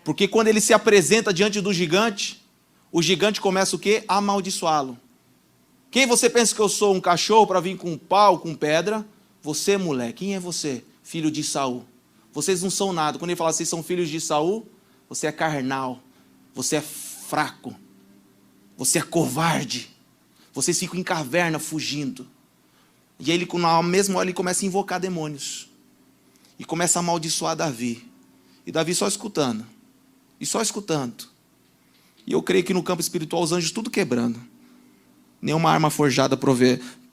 Porque quando ele se apresenta diante do gigante, o gigante começa o quê? A amaldiçoá-lo. Quem você pensa que eu sou? Um cachorro para vir com pau, com pedra? Você, moleque, quem é você? Filho de Saul. Vocês não são nada. Quando ele fala, vocês são filhos de Saul, você é carnal, você é fraco, você é covarde. Vocês ficam em caverna fugindo. E aí, na mesma hora, ele começa a invocar demônios. E começa a amaldiçoar Davi. E Davi só escutando. E só escutando. E eu creio que no campo espiritual, os anjos tudo quebrando. Nenhuma arma forjada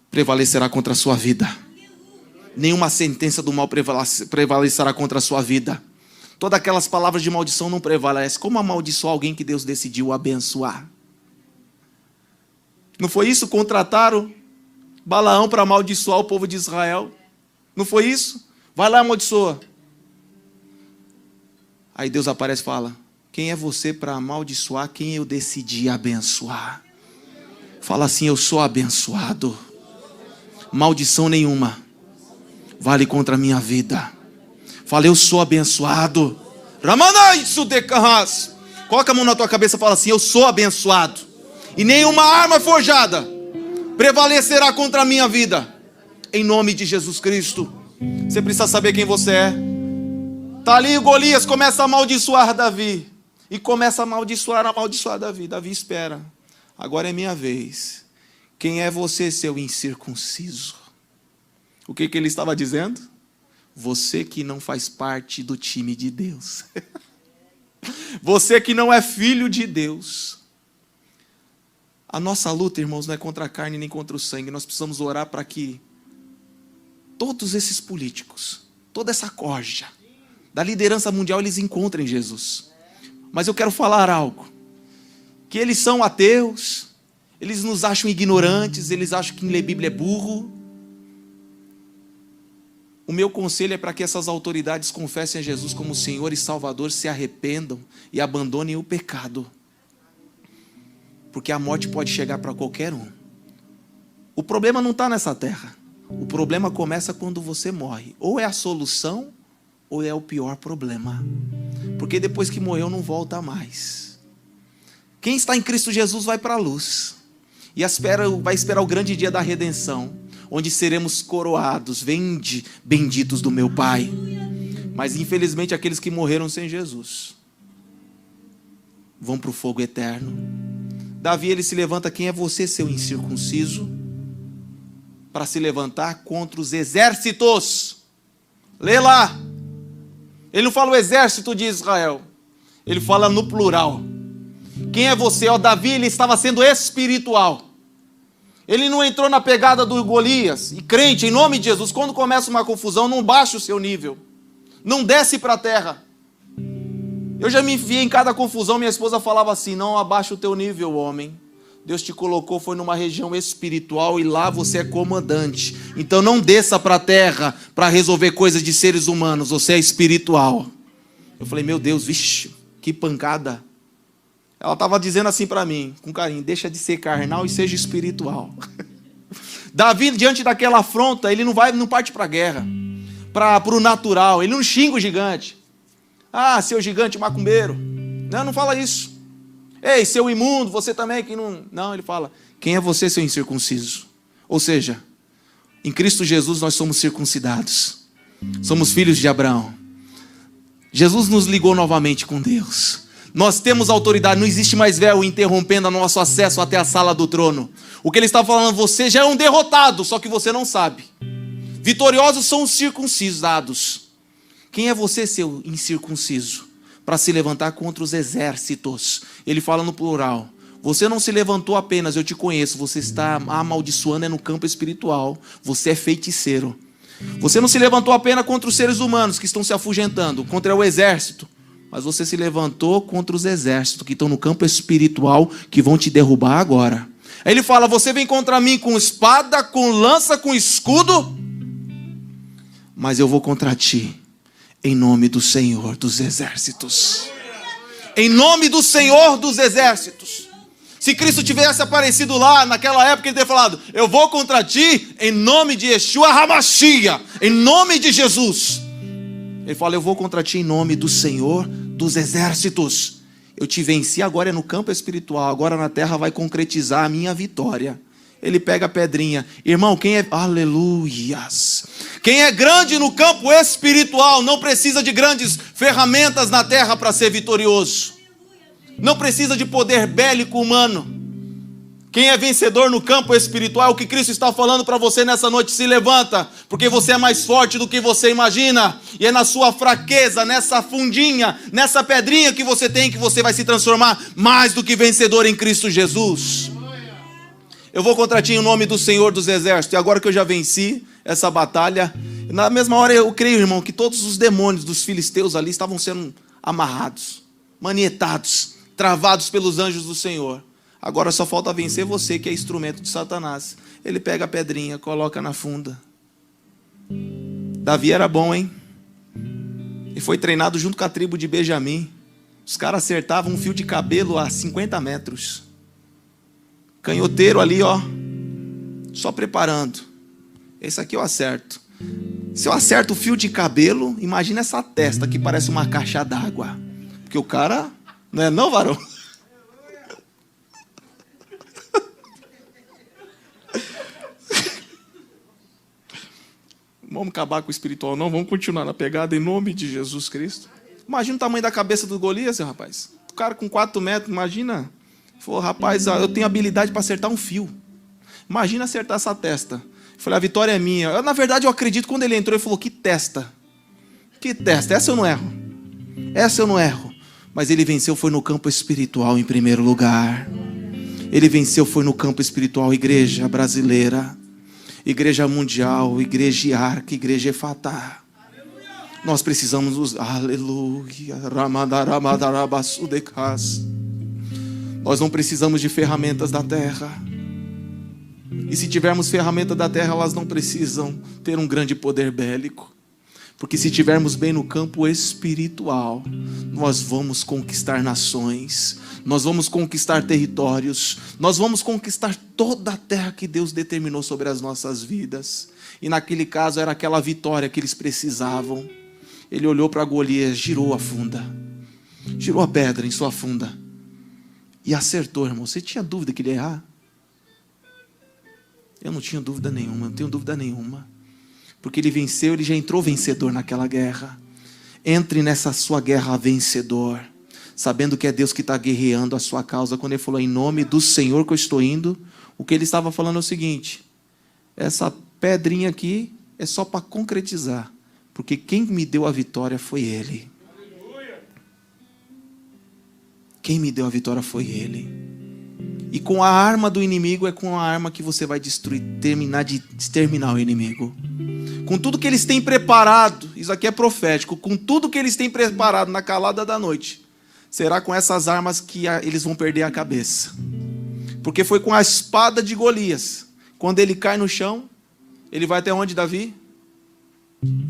prevalecerá contra a sua vida. Nenhuma sentença do mal prevalecerá contra a sua vida. Todas aquelas palavras de maldição não prevalecem. Como amaldiçoar alguém que Deus decidiu abençoar? Não foi isso? Contrataram Balaão para amaldiçoar o povo de Israel. Não foi isso? Vai lá e amaldiçoa. Aí Deus aparece e fala, quem é você para amaldiçoar quem eu decidi abençoar? Fala assim, eu sou abençoado. Maldição nenhuma vale contra a minha vida. Fala, eu sou abençoado. Coloca a mão na tua cabeça e fala assim, eu sou abençoado. E nenhuma arma forjada prevalecerá contra a minha vida. Em nome de Jesus Cristo. Você precisa saber quem você é. Está ali o Golias, começa a amaldiçoar Davi. E começa a amaldiçoar Davi. Davi espera. Agora é minha vez. Quem é você, seu incircunciso? O que ele estava dizendo? Você que não faz parte do time de Deus. Você que não é filho de Deus. A nossa luta, irmãos, não é contra a carne nem contra o sangue. Nós precisamos orar para que todos esses políticos, toda essa corja da liderança mundial, eles encontrem Jesus. Mas eu quero falar algo. Que eles são ateus, eles nos acham ignorantes, eles acham que ler Bíblia é burro. O meu conselho é para que essas autoridades confessem a Jesus como Senhor e Salvador, se arrependam e abandonem o pecado. Porque a morte pode chegar para qualquer um. O problema não está nessa terra. O problema começa quando você morre. Ou é a solução, ou é o pior problema. Porque depois que morreu não volta mais. Quem está em Cristo Jesus vai para a luz. E vai esperar o grande dia da redenção. onde seremos coroados. Vinde, benditos do meu Pai. Mas infelizmente aqueles que morreram sem Jesus vão para o fogo eterno. Davi, ele se levanta. Quem é você, seu incircunciso? Para se levantar contra os exércitos. Lê lá. Ele não fala o exército de Israel. Ele fala no plural. Quem é você? Ó, Davi, ele estava sendo espiritual. Ele não entrou na pegada do Golias. E crente, em nome de Jesus, quando começa uma confusão, não baixa o seu nível. Não desce para a terra. Eu já me enfiei em cada confusão. Minha esposa falava assim: não abaixa o teu nível, homem. Deus te colocou, foi numa região espiritual e lá você é comandante. Então não desça para a terra para resolver coisas de seres humanos. Você é espiritual. Eu falei: meu Deus, vixe, que pancada. Ela estava dizendo assim para mim, com carinho: deixa de ser carnal e seja espiritual. Davi, diante daquela afronta, ele não parte para a guerra, para o natural. Ele não xinga o gigante. Ah, seu gigante macumbeiro. Não fala isso. Ei, seu imundo, você também que não... Não, ele fala: quem é você, seu incircunciso? Ou seja, em Cristo Jesus nós somos circuncidados. Somos filhos de Abraão. Jesus nos ligou novamente com Deus. Nós temos autoridade, não existe mais véu interrompendo o nosso acesso até a sala do trono. O que ele está falando: você já é um derrotado, só que você não sabe. Vitoriosos são os circuncidados. Quem é você, seu incircunciso, para se levantar contra os exércitos? Ele fala no plural. Você não se levantou apenas, eu te conheço. Você está amaldiçoando no campo espiritual. Você é feiticeiro. Você não se levantou apenas contra os seres humanos que estão se afugentando, contra o exército. Mas você se levantou contra os exércitos que estão no campo espiritual, que vão te derrubar agora. Aí ele fala: você vem contra mim com espada, com lança, com escudo, mas eu vou contra ti em nome do Senhor dos exércitos. Em nome do Senhor dos exércitos. Se Cristo tivesse aparecido lá naquela época, ele teria falado: eu vou contra ti em nome de Yeshua HaMashiach, em nome de Jesus. Ele fala: eu vou contra ti em nome do Senhor dos exércitos. Eu te venci, agora é no campo espiritual, agora na terra vai concretizar a minha vitória. Ele pega a pedrinha. Irmão, quem é... Aleluias. Quem é grande no campo espiritual não precisa de grandes ferramentas na terra para ser vitorioso. Não precisa de poder bélico humano. Quem é vencedor no campo espiritual, o que Cristo está falando para você nessa noite: se levanta, porque você é mais forte do que você imagina. E é na sua fraqueza, nessa fundinha, nessa pedrinha que você tem, que você vai se transformar mais do que vencedor em Cristo Jesus. Eu vou contra ti em nome do Senhor dos Exércitos. E agora que eu já venci essa batalha, na mesma hora eu creio, irmão, que todos os demônios dos filisteus ali estavam sendo amarrados, manietados, travados pelos anjos do Senhor. Agora só falta vencer você, que é instrumento de Satanás. Ele pega a pedrinha, coloca na funda. Davi era bom, hein? E foi treinado junto com a tribo de Benjamim. Os caras acertavam um fio de cabelo a 50 metros. Canhoteiro ali, ó, só preparando. Esse aqui eu acerto. Se eu acerto o fio de cabelo, imagina essa testa que parece uma caixa d'água. Porque o cara, não é não, varão? Vamos acabar com o espiritual, não. Vamos continuar na pegada em nome de Jesus Cristo. Imagina o tamanho da cabeça do Golias, rapaz. O cara com 4 metros, imagina. Falou: rapaz, eu tenho habilidade para acertar um fio. Imagina acertar essa testa. Eu falei: a vitória é minha. Na verdade, eu acredito, quando ele entrou, ele falou: que testa. Que testa, essa eu não erro. Essa eu não erro. Mas ele venceu, foi no campo espiritual em primeiro lugar. Ele venceu, foi no campo espiritual. Igreja brasileira, igreja mundial, igreja Iarca, igreja Efatá. Nós precisamos dos... Aleluia. Nós não precisamos de ferramentas da terra. E se tivermos ferramentas da terra, elas não precisam ter um grande poder bélico. Porque se estivermos bem no campo espiritual, nós vamos conquistar nações, nós vamos conquistar territórios, nós vamos conquistar toda a terra que Deus determinou sobre as nossas vidas. E naquele caso era aquela vitória que eles precisavam. Ele olhou para Golias, girou a funda, girou a pedra em sua funda e acertou, irmão. Você tinha dúvida que ele ia errar? Eu não tinha dúvida nenhuma, não tenho dúvida nenhuma. Porque ele venceu, ele já entrou vencedor naquela guerra. Entre nessa sua guerra vencedor, sabendo que é Deus que está guerreando a sua causa. Quando ele falou, em nome do Senhor que eu estou indo, o que ele estava falando é o seguinte: essa pedrinha aqui é só para concretizar, porque quem me deu a vitória foi Ele. Quem me deu a vitória foi Ele. E com a arma do inimigo é com a arma que você vai destruir, terminar de exterminar o inimigo. Com tudo que eles têm preparado, isso aqui é profético, com tudo que eles têm preparado na calada da noite, será com essas armas que eles vão perder a cabeça. Porque foi com a espada de Golias. Quando ele cai no chão, ele vai até onde, Davi?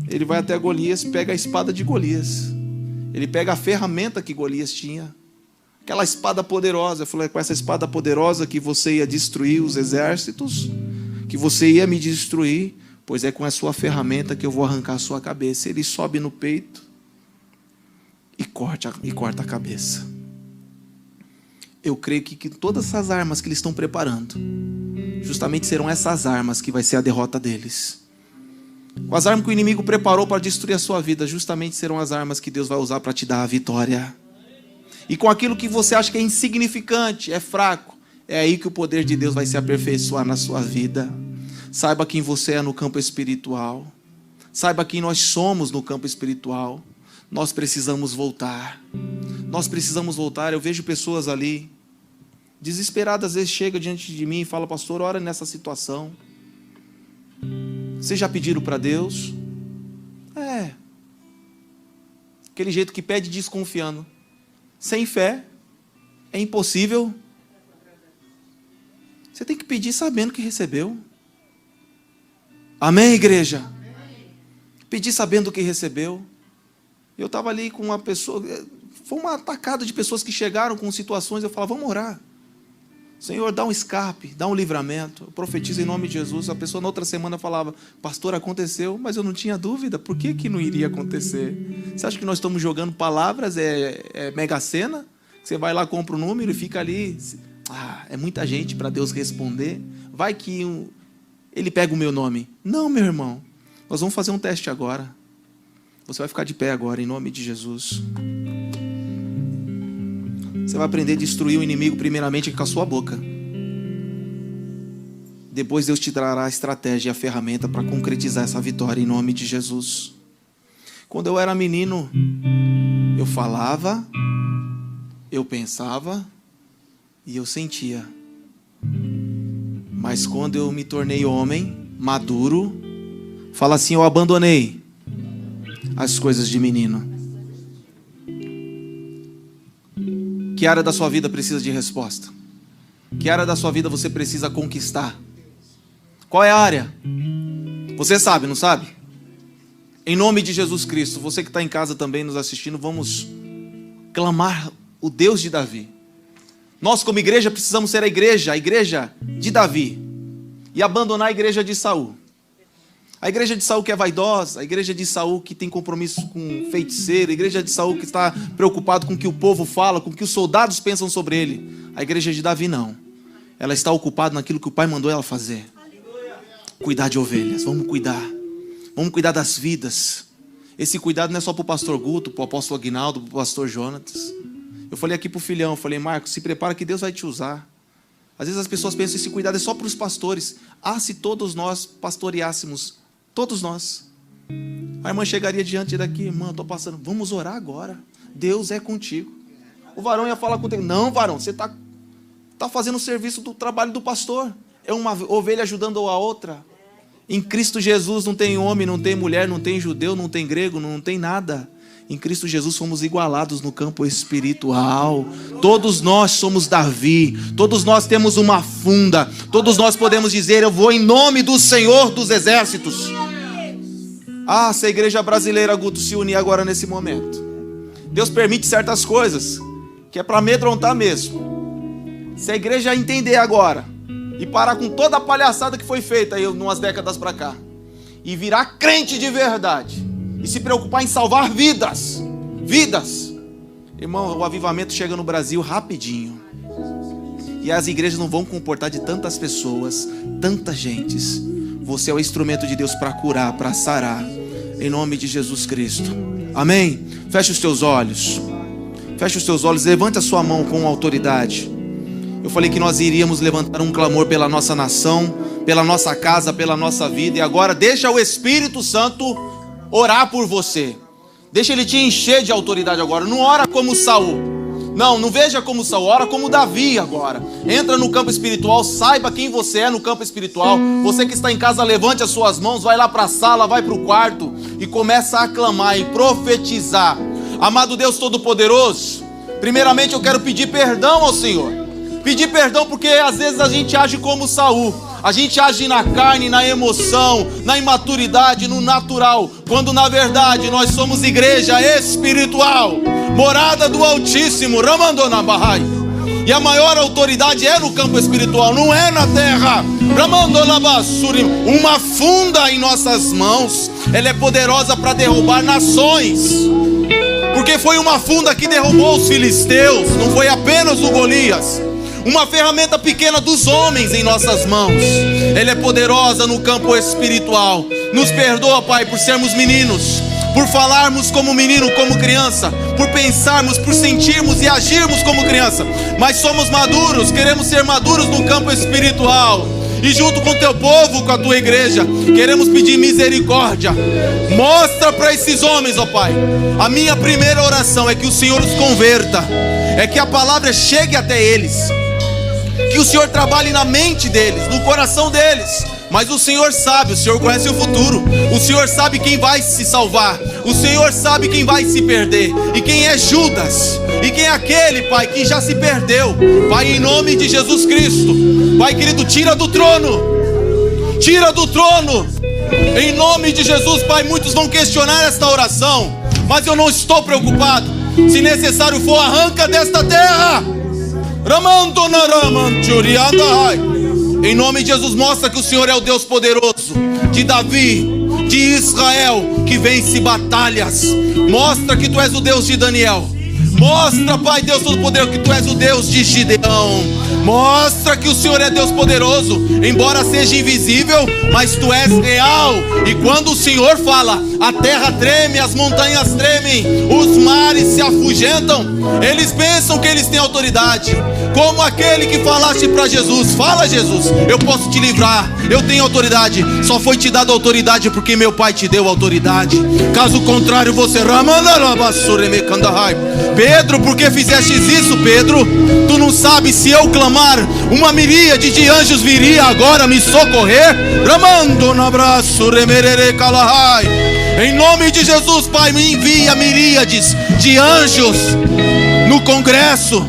Ele vai até Golias, pega a espada de Golias. Ele pega a ferramenta que Golias tinha. Aquela espada poderosa. Eu falei, é com essa espada poderosa que você ia destruir os exércitos, que você ia me destruir, pois é com a sua ferramenta que eu vou arrancar a sua cabeça. Ele sobe no peito e corta a cabeça. Eu creio que todas essas armas que eles estão preparando, justamente serão essas armas que vai ser a derrota deles. Com as armas que o inimigo preparou para destruir a sua vida, justamente serão as armas que Deus vai usar para te dar a vitória. E com aquilo que você acha que é insignificante, é fraco, é aí que o poder de Deus vai se aperfeiçoar na sua vida. Saiba quem você é no campo espiritual. Saiba quem nós somos no campo espiritual. Nós precisamos voltar. Nós precisamos voltar. Eu vejo pessoas ali, desesperadas, às vezes chega diante de mim e fala, pastor, ora nessa situação. Vocês já pediram para Deus? Aquele jeito que pede desconfiando. Sem fé é impossível. Você tem que pedir sabendo que recebeu. Amém, igreja? Pedir sabendo que recebeu. Eu estava ali com uma pessoa, foi uma atacada de pessoas que chegaram com situações, eu falava, vamos orar. Senhor, dá um escape, dá um livramento. Eu profetizo em nome de Jesus. A pessoa na outra semana falava, pastor, aconteceu, mas eu não tinha dúvida. Por que não iria acontecer? Você acha que nós estamos jogando palavras? É mega sena? Você vai lá, compra o número e fica ali. É muita gente para Deus responder. Vai que ele pega o meu nome. Não, meu irmão. Nós vamos fazer um teste agora. Você vai ficar de pé agora, em nome de Jesus. Você vai aprender a destruir o inimigo primeiramente com a sua boca. Depois Deus te dará a estratégia e a ferramenta para concretizar essa vitória em nome de Jesus. Quando eu era menino, eu falava, eu pensava e eu sentia. Mas quando eu me tornei homem, maduro, fala assim, eu abandonei as coisas de menino. Que área da sua vida precisa de resposta? Que área da sua vida você precisa conquistar? Qual é a área? Você sabe, não sabe? Em nome de Jesus Cristo, você que está em casa também nos assistindo, vamos clamar o Deus de Davi. Nós como igreja precisamos ser a igreja de Davi, e abandonar a igreja de Saul. A igreja de Saul que é vaidosa, a igreja de Saul que tem compromisso com feiticeiro, a igreja de Saul que está preocupado com o que o povo fala, com o que os soldados pensam sobre ele. A igreja de Davi não. Ela está ocupada naquilo que o pai mandou ela fazer. Cuidar de ovelhas, vamos cuidar. Vamos cuidar das vidas. Esse cuidado não é só para o pastor Guto, para o apóstolo Aguinaldo, para o pastor Jonatas. Eu falei aqui para o filhão, eu falei, Marcos, se prepara que Deus vai te usar. Às vezes as pessoas pensam que esse cuidado é só para os pastores. Se todos nós pastoreássemos, todos nós. A irmã chegaria diante daqui, irmã, estou passando, vamos orar agora. Deus é contigo. O varão ia falar contigo, não, varão, você está fazendo o serviço do trabalho do pastor. É uma ovelha ajudando a outra. Em Cristo Jesus não tem homem, não tem mulher, não tem judeu, não tem grego, não tem nada. Em Cristo Jesus somos igualados no campo espiritual. Todos nós somos Davi. Todos nós temos uma funda. Todos nós podemos dizer, eu vou em nome do Senhor dos Exércitos. Se a igreja brasileira, Guto, se unir agora nesse momento. Deus permite certas coisas, que é para amedrontar mesmo. Se a igreja entender agora, e parar com toda a palhaçada que foi feita aí umas décadas para cá, e virar crente de verdade, e se preocupar em salvar vidas, irmão, o avivamento chega no Brasil rapidinho. E as igrejas não vão comportar de tantas pessoas, tantas gentes. Você é o instrumento de Deus para curar, para sarar, em nome de Jesus Cristo. Amém? Feche os teus olhos. Feche os teus olhos, levante a sua mão com autoridade. Eu falei que nós iríamos levantar um clamor pela nossa nação, pela nossa casa, pela nossa vida. E agora deixa o Espírito Santo orar por você. Deixa ele te encher de autoridade agora. Não ora como Saul. Não veja como Saul, ora como Davi agora. Entra no campo espiritual, saiba quem você é no campo espiritual. Você que está em casa, levante as suas mãos, vai lá para a sala, vai para o quarto e começa a aclamar e profetizar. Amado Deus Todo-Poderoso, primeiramente eu quero pedir perdão ao Senhor. Pedir perdão porque às vezes a gente age como Saul. A gente age na carne, na emoção, na imaturidade, no natural, quando na verdade nós somos igreja espiritual, morada do Altíssimo, Ramandona Bahai. E a maior autoridade é no campo espiritual, não é na terra. Ramandona Basuri, uma funda em nossas mãos, ela é poderosa para derrubar nações. Porque foi uma funda que derrubou os filisteus, não foi apenas o Golias. Uma ferramenta pequena dos homens em nossas mãos. Ela é poderosa no campo espiritual. Nos perdoa, Pai, por sermos meninos, por falarmos como menino, como criança, por pensarmos, por sentirmos e agirmos como criança. Mas somos maduros, queremos ser maduros no campo espiritual. E junto com o teu povo, com a tua igreja, queremos pedir misericórdia. Mostra para esses homens, ó Pai. A minha primeira oração é que o Senhor os converta, é que a palavra chegue até eles, que o Senhor trabalhe na mente deles, no coração deles. Mas o Senhor sabe, o Senhor conhece o futuro. O Senhor sabe quem vai se salvar. O Senhor sabe quem vai se perder. E quem é Judas. E quem é aquele, Pai, que já se perdeu. Pai, em nome de Jesus Cristo, Pai querido, tira do trono. Tira do trono. Em nome de Jesus, Pai, muitos vão questionar esta oração, mas eu não estou preocupado. Se necessário for, arranca desta terra. Em nome de Jesus, mostra que o Senhor é o Deus poderoso de Davi, de Israel, que vence batalhas. Mostra que tu és o Deus de Daniel. Mostra, Pai Deus Todo-Poderoso, que tu és o Deus de Gideão. Mostra que o Senhor é Deus poderoso, embora seja invisível, mas tu és real. E quando o Senhor fala, a terra treme, as montanhas tremem, os mares se afugentam. Eles pensam que eles têm autoridade, como aquele que falaste para Jesus: fala, Jesus, eu posso te livrar, eu tenho autoridade. Só foi te dada autoridade porque meu Pai te deu autoridade. Caso contrário, você Pedro, por que fizestes isso, Pedro? Tu não sabes, se eu clamar, uma miríade de anjos viria agora me socorrer? Ramando no abraço, remerere calahai. Em nome de Jesus, Pai, me envia miríades de anjos no Congresso,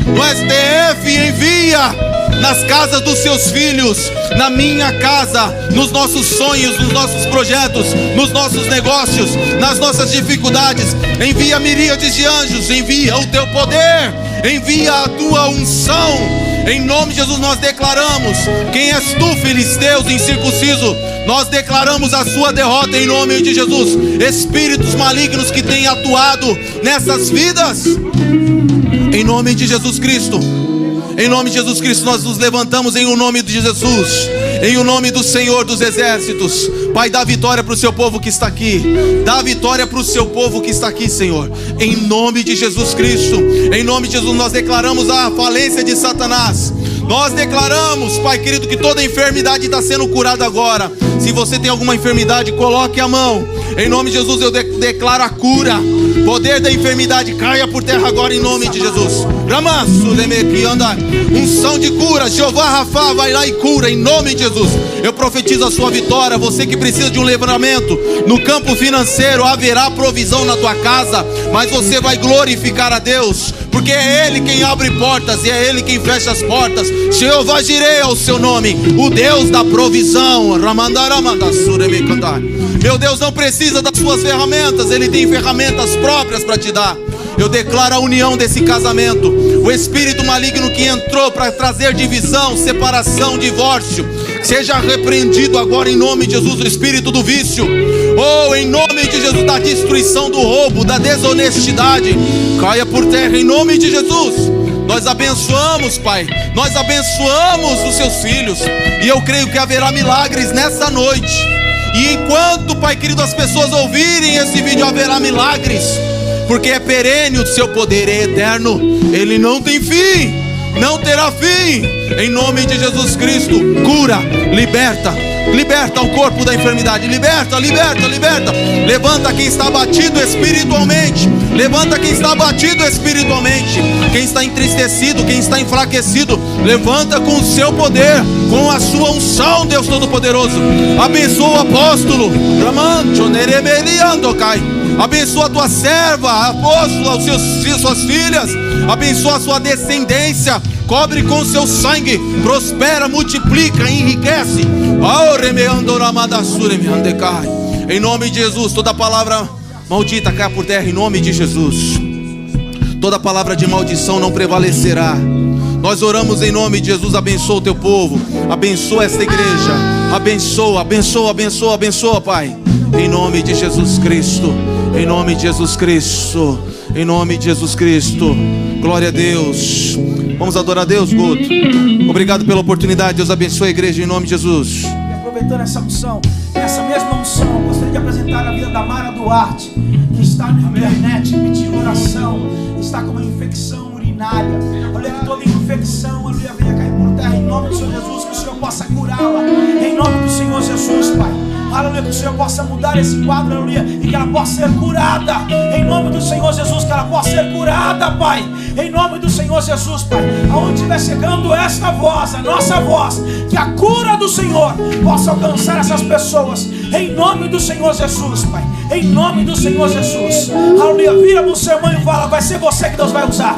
no STF, envia nas casas dos seus filhos, na minha casa, nos nossos sonhos, nos nossos projetos, nos nossos negócios, nas nossas dificuldades. Envia miríades de anjos, envia o teu poder, envia a tua unção. Em nome de Jesus nós declaramos: quem és tu, filisteus incircunciso? Nós declaramos a sua derrota em nome de Jesus. Espíritos malignos que têm atuado nessas vidas, em nome de Jesus Cristo. Em nome de Jesus Cristo, nós nos levantamos em o nome de Jesus, em o nome do Senhor dos Exércitos. Pai, dá vitória para o seu povo que está aqui. Dá vitória para o seu povo que está aqui, Senhor. Em nome de Jesus Cristo. Em nome de Jesus, nós declaramos a falência de Satanás. Nós declaramos, Pai querido, que toda enfermidade está sendo curada agora. Se você tem alguma enfermidade, coloque a mão. Em nome de Jesus, eu declaro a cura. Poder da enfermidade caia por terra agora em nome de Jesus. Unção de cura, Jeová Rafa, vai lá e cura em nome de Jesus. Eu profetizo a sua vitória. Você que precisa de um livramento no campo financeiro, haverá provisão na tua casa, mas você vai glorificar a Deus, porque é Ele quem abre portas e é Ele quem fecha as portas. Jeová Jireh é o seu nome, o Deus da provisão. Meu Deus não precisa das suas ferramentas, Ele tem ferramentas próprias para te dar. Eu declaro a união desse casamento. O espírito maligno que entrou para trazer divisão, separação, divórcio, seja repreendido agora em nome de Jesus. O espírito do vício, em nome de Jesus, da destruição, do roubo, da desonestidade, caia por terra em nome de Jesus. Nós abençoamos, Pai. Nós abençoamos os seus filhos. E eu creio que haverá milagres nessa noite. E enquanto, Pai querido, as pessoas ouvirem esse vídeo, haverá milagres. Porque é perene, o seu poder é eterno. Ele não tem fim, não terá fim. Em nome de Jesus Cristo, cura, liberta. Liberta o corpo da enfermidade. Liberta, liberta, liberta. Levanta quem está abatido espiritualmente. Levanta quem está abatido espiritualmente. Quem está entristecido, quem está enfraquecido, levanta com o seu poder, com a sua unção, Deus Todo-Poderoso. Abençoa o apóstolo. Abençoa a tua serva, apóstola, suas filhas. Abençoa a sua descendência. Cobre com seu sangue, prospera, multiplica, enriquece. Em nome de Jesus, toda palavra maldita caia por terra, em nome de Jesus. Toda palavra de maldição não prevalecerá. Nós oramos em nome de Jesus. Abençoa o teu povo, abençoa esta igreja. Abençoa, abençoa, abençoa, abençoa, Pai. Em nome de Jesus Cristo. Em nome de Jesus Cristo. Em nome de Jesus Cristo. Glória a Deus. Vamos adorar a Deus, Guto. Obrigado pela oportunidade. Deus abençoe a igreja em nome de Jesus. E aproveitando essa unção, essa mesma unção, gostaria de apresentar a vida da Mara Duarte, que está na internet pedindo oração, está com uma infecção urinária. Olha que toda infecção, aleluia, venha cair por terra em nome do Senhor Jesus, que o Senhor possa curá-la, em nome do Senhor Jesus, Pai. Aleluia, que o Senhor possa mudar esse quadro, aleluia, e que ela possa ser curada, em nome do Senhor Jesus, que ela possa ser curada, Pai, em nome do Senhor Jesus, Pai. Aonde estiver chegando esta voz, a nossa voz, que a cura do Senhor possa alcançar essas pessoas, em nome do Senhor Jesus, Pai, em nome do Senhor Jesus. Aleluia, vira para o seu irmão e fala: vai ser você que Deus vai usar,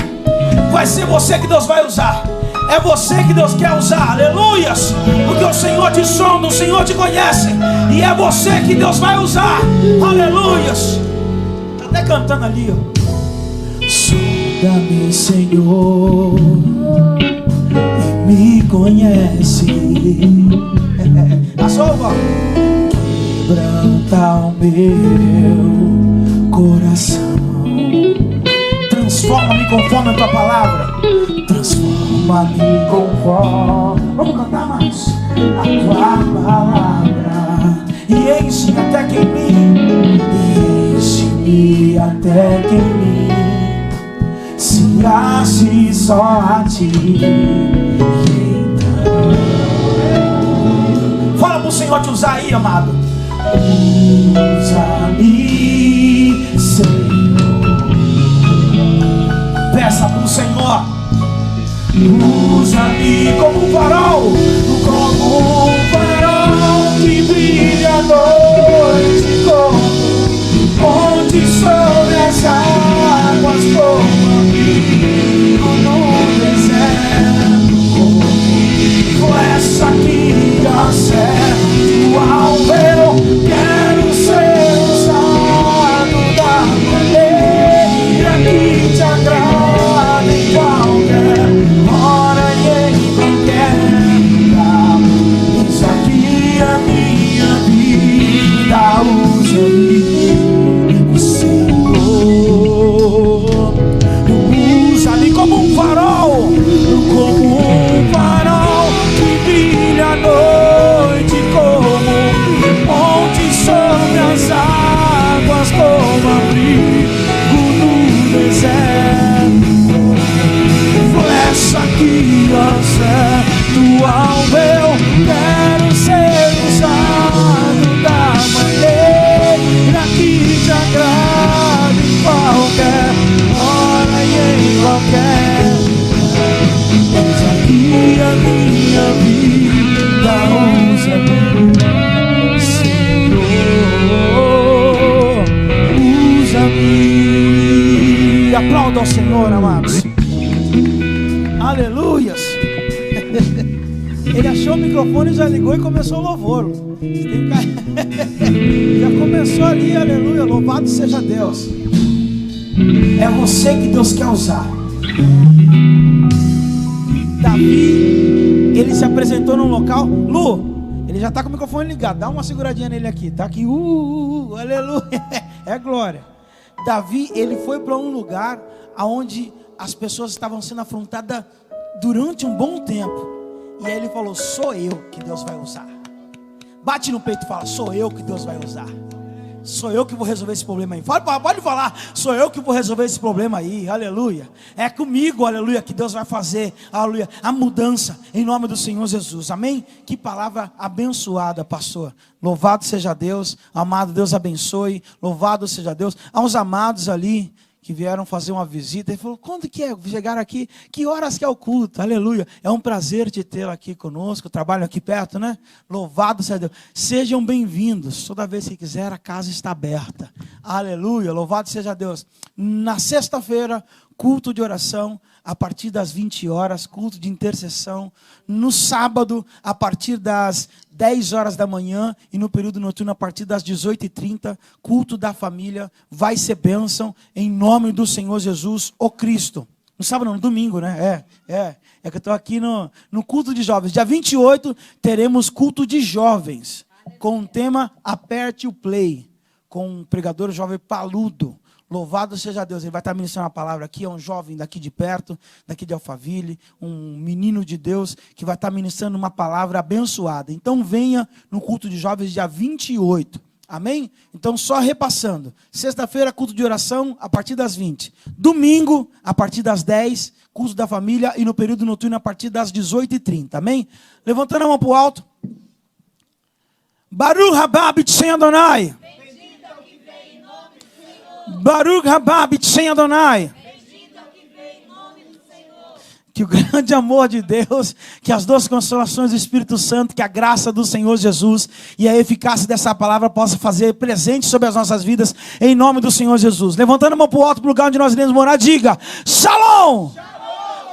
vai ser você que Deus vai usar. É você que Deus quer usar, aleluias. Porque o Senhor te sonda, o Senhor te conhece. E é você que Deus vai usar, aleluias. Está até cantando ali, ó. Sonda-me, Senhor, e me conhece. A sova. Quebranta o meu coração. Transforma-me conforme a tua palavra. Transforma-me conforme. Vamos cantar mais. A tua palavra. E enche até que em mim. E enche-me até que em mim. Se ache só a ti. Então fala pro Senhor te usar aí, amado. Usa-me, Senhor. Peça pro Senhor. Usa-me como um farol que brilha à noite, como onde sobre as águas, como amigo no deserto, como flecha que acerta o alvo. Eu quero ser usado da maneira que te agrada, em qualquer hora e em qualquer lugar. Isso aqui é a minha vida, usa-me, Senhor. Usa-me como um farol que brilha à noite, como monte sobre as águas, como abrigo no deserto, flecha que acerta o alvo. Eu quero ser usado da maneira que te agrada, em qualquer hora e em qualquer lugar. Eis aqui a minha vida, usa-me, Senhor, usa-me. Aplauda ao Senhor, amados. Aleluias. Ele achou o microfone, já ligou e começou o louvor. Já começou ali, aleluia. Louvado seja Deus. É você que Deus quer usar. Davi, ele se apresentou num local. Lu, ele já está com o microfone ligado. Dá uma seguradinha nele aqui. Tá aqui, aleluia. É glória. Davi, ele foi para um lugar onde as pessoas estavam sendo afrontadas durante um bom tempo. E aí ele falou: sou eu que Deus vai usar. Bate no peito e fala: sou eu que Deus vai usar. Sou eu que vou resolver esse problema aí. Pode falar: sou eu que vou resolver esse problema aí. Aleluia. É comigo, aleluia, que Deus vai fazer, aleluia, a mudança em nome do Senhor Jesus. Amém? Que palavra abençoada, pastor. Louvado seja Deus. Amado, Deus abençoe. Louvado seja Deus. Aos amados ali que vieram fazer uma visita, ele falou: quando que é? Chegaram aqui, que horas que é o culto? Aleluia, é um prazer te ter aqui conosco, trabalho aqui perto, né? Louvado seja Deus, sejam bem-vindos, toda vez que quiser a casa está aberta, aleluia, louvado seja Deus. Na sexta-feira, culto de oração, a partir das 20 horas, culto de intercessão. No sábado, a partir das 10 horas da manhã, e no período noturno, a partir das 18h30, culto da família. Vai ser bênção, em nome do Senhor Jesus, o Cristo. No sábado, não, no domingo, né? É que eu estou aqui no culto de jovens. Dia 28, teremos culto de jovens, com o tema Aperte o Play, com um pregador jovem paludo. Louvado seja Deus, ele vai estar ministrando a palavra aqui, é um jovem daqui de perto, daqui de Alphaville, um menino de Deus, que vai estar ministrando uma palavra abençoada. Então venha no culto de jovens dia 28, amém? Então só repassando, sexta-feira culto de oração a partir das 20, domingo a partir das 10, culto da família, e no período noturno a partir das 18h30, amém? Levantando a mão para o alto. Baruch haba b'shem Adonai. Baruch haba b'shem Adonai. Que o grande amor de Deus, que as doces consolações do Espírito Santo, que a graça do Senhor Jesus e a eficácia dessa palavra possa fazer presente sobre as nossas vidas, em nome do Senhor Jesus. Levantando a mão para o alto, para o lugar onde nós iremos morar, diga: Shalom,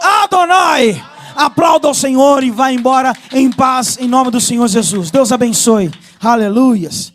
Adonai. Aplauda ao Senhor e vá embora em paz, em nome do Senhor Jesus. Deus abençoe. Aleluias.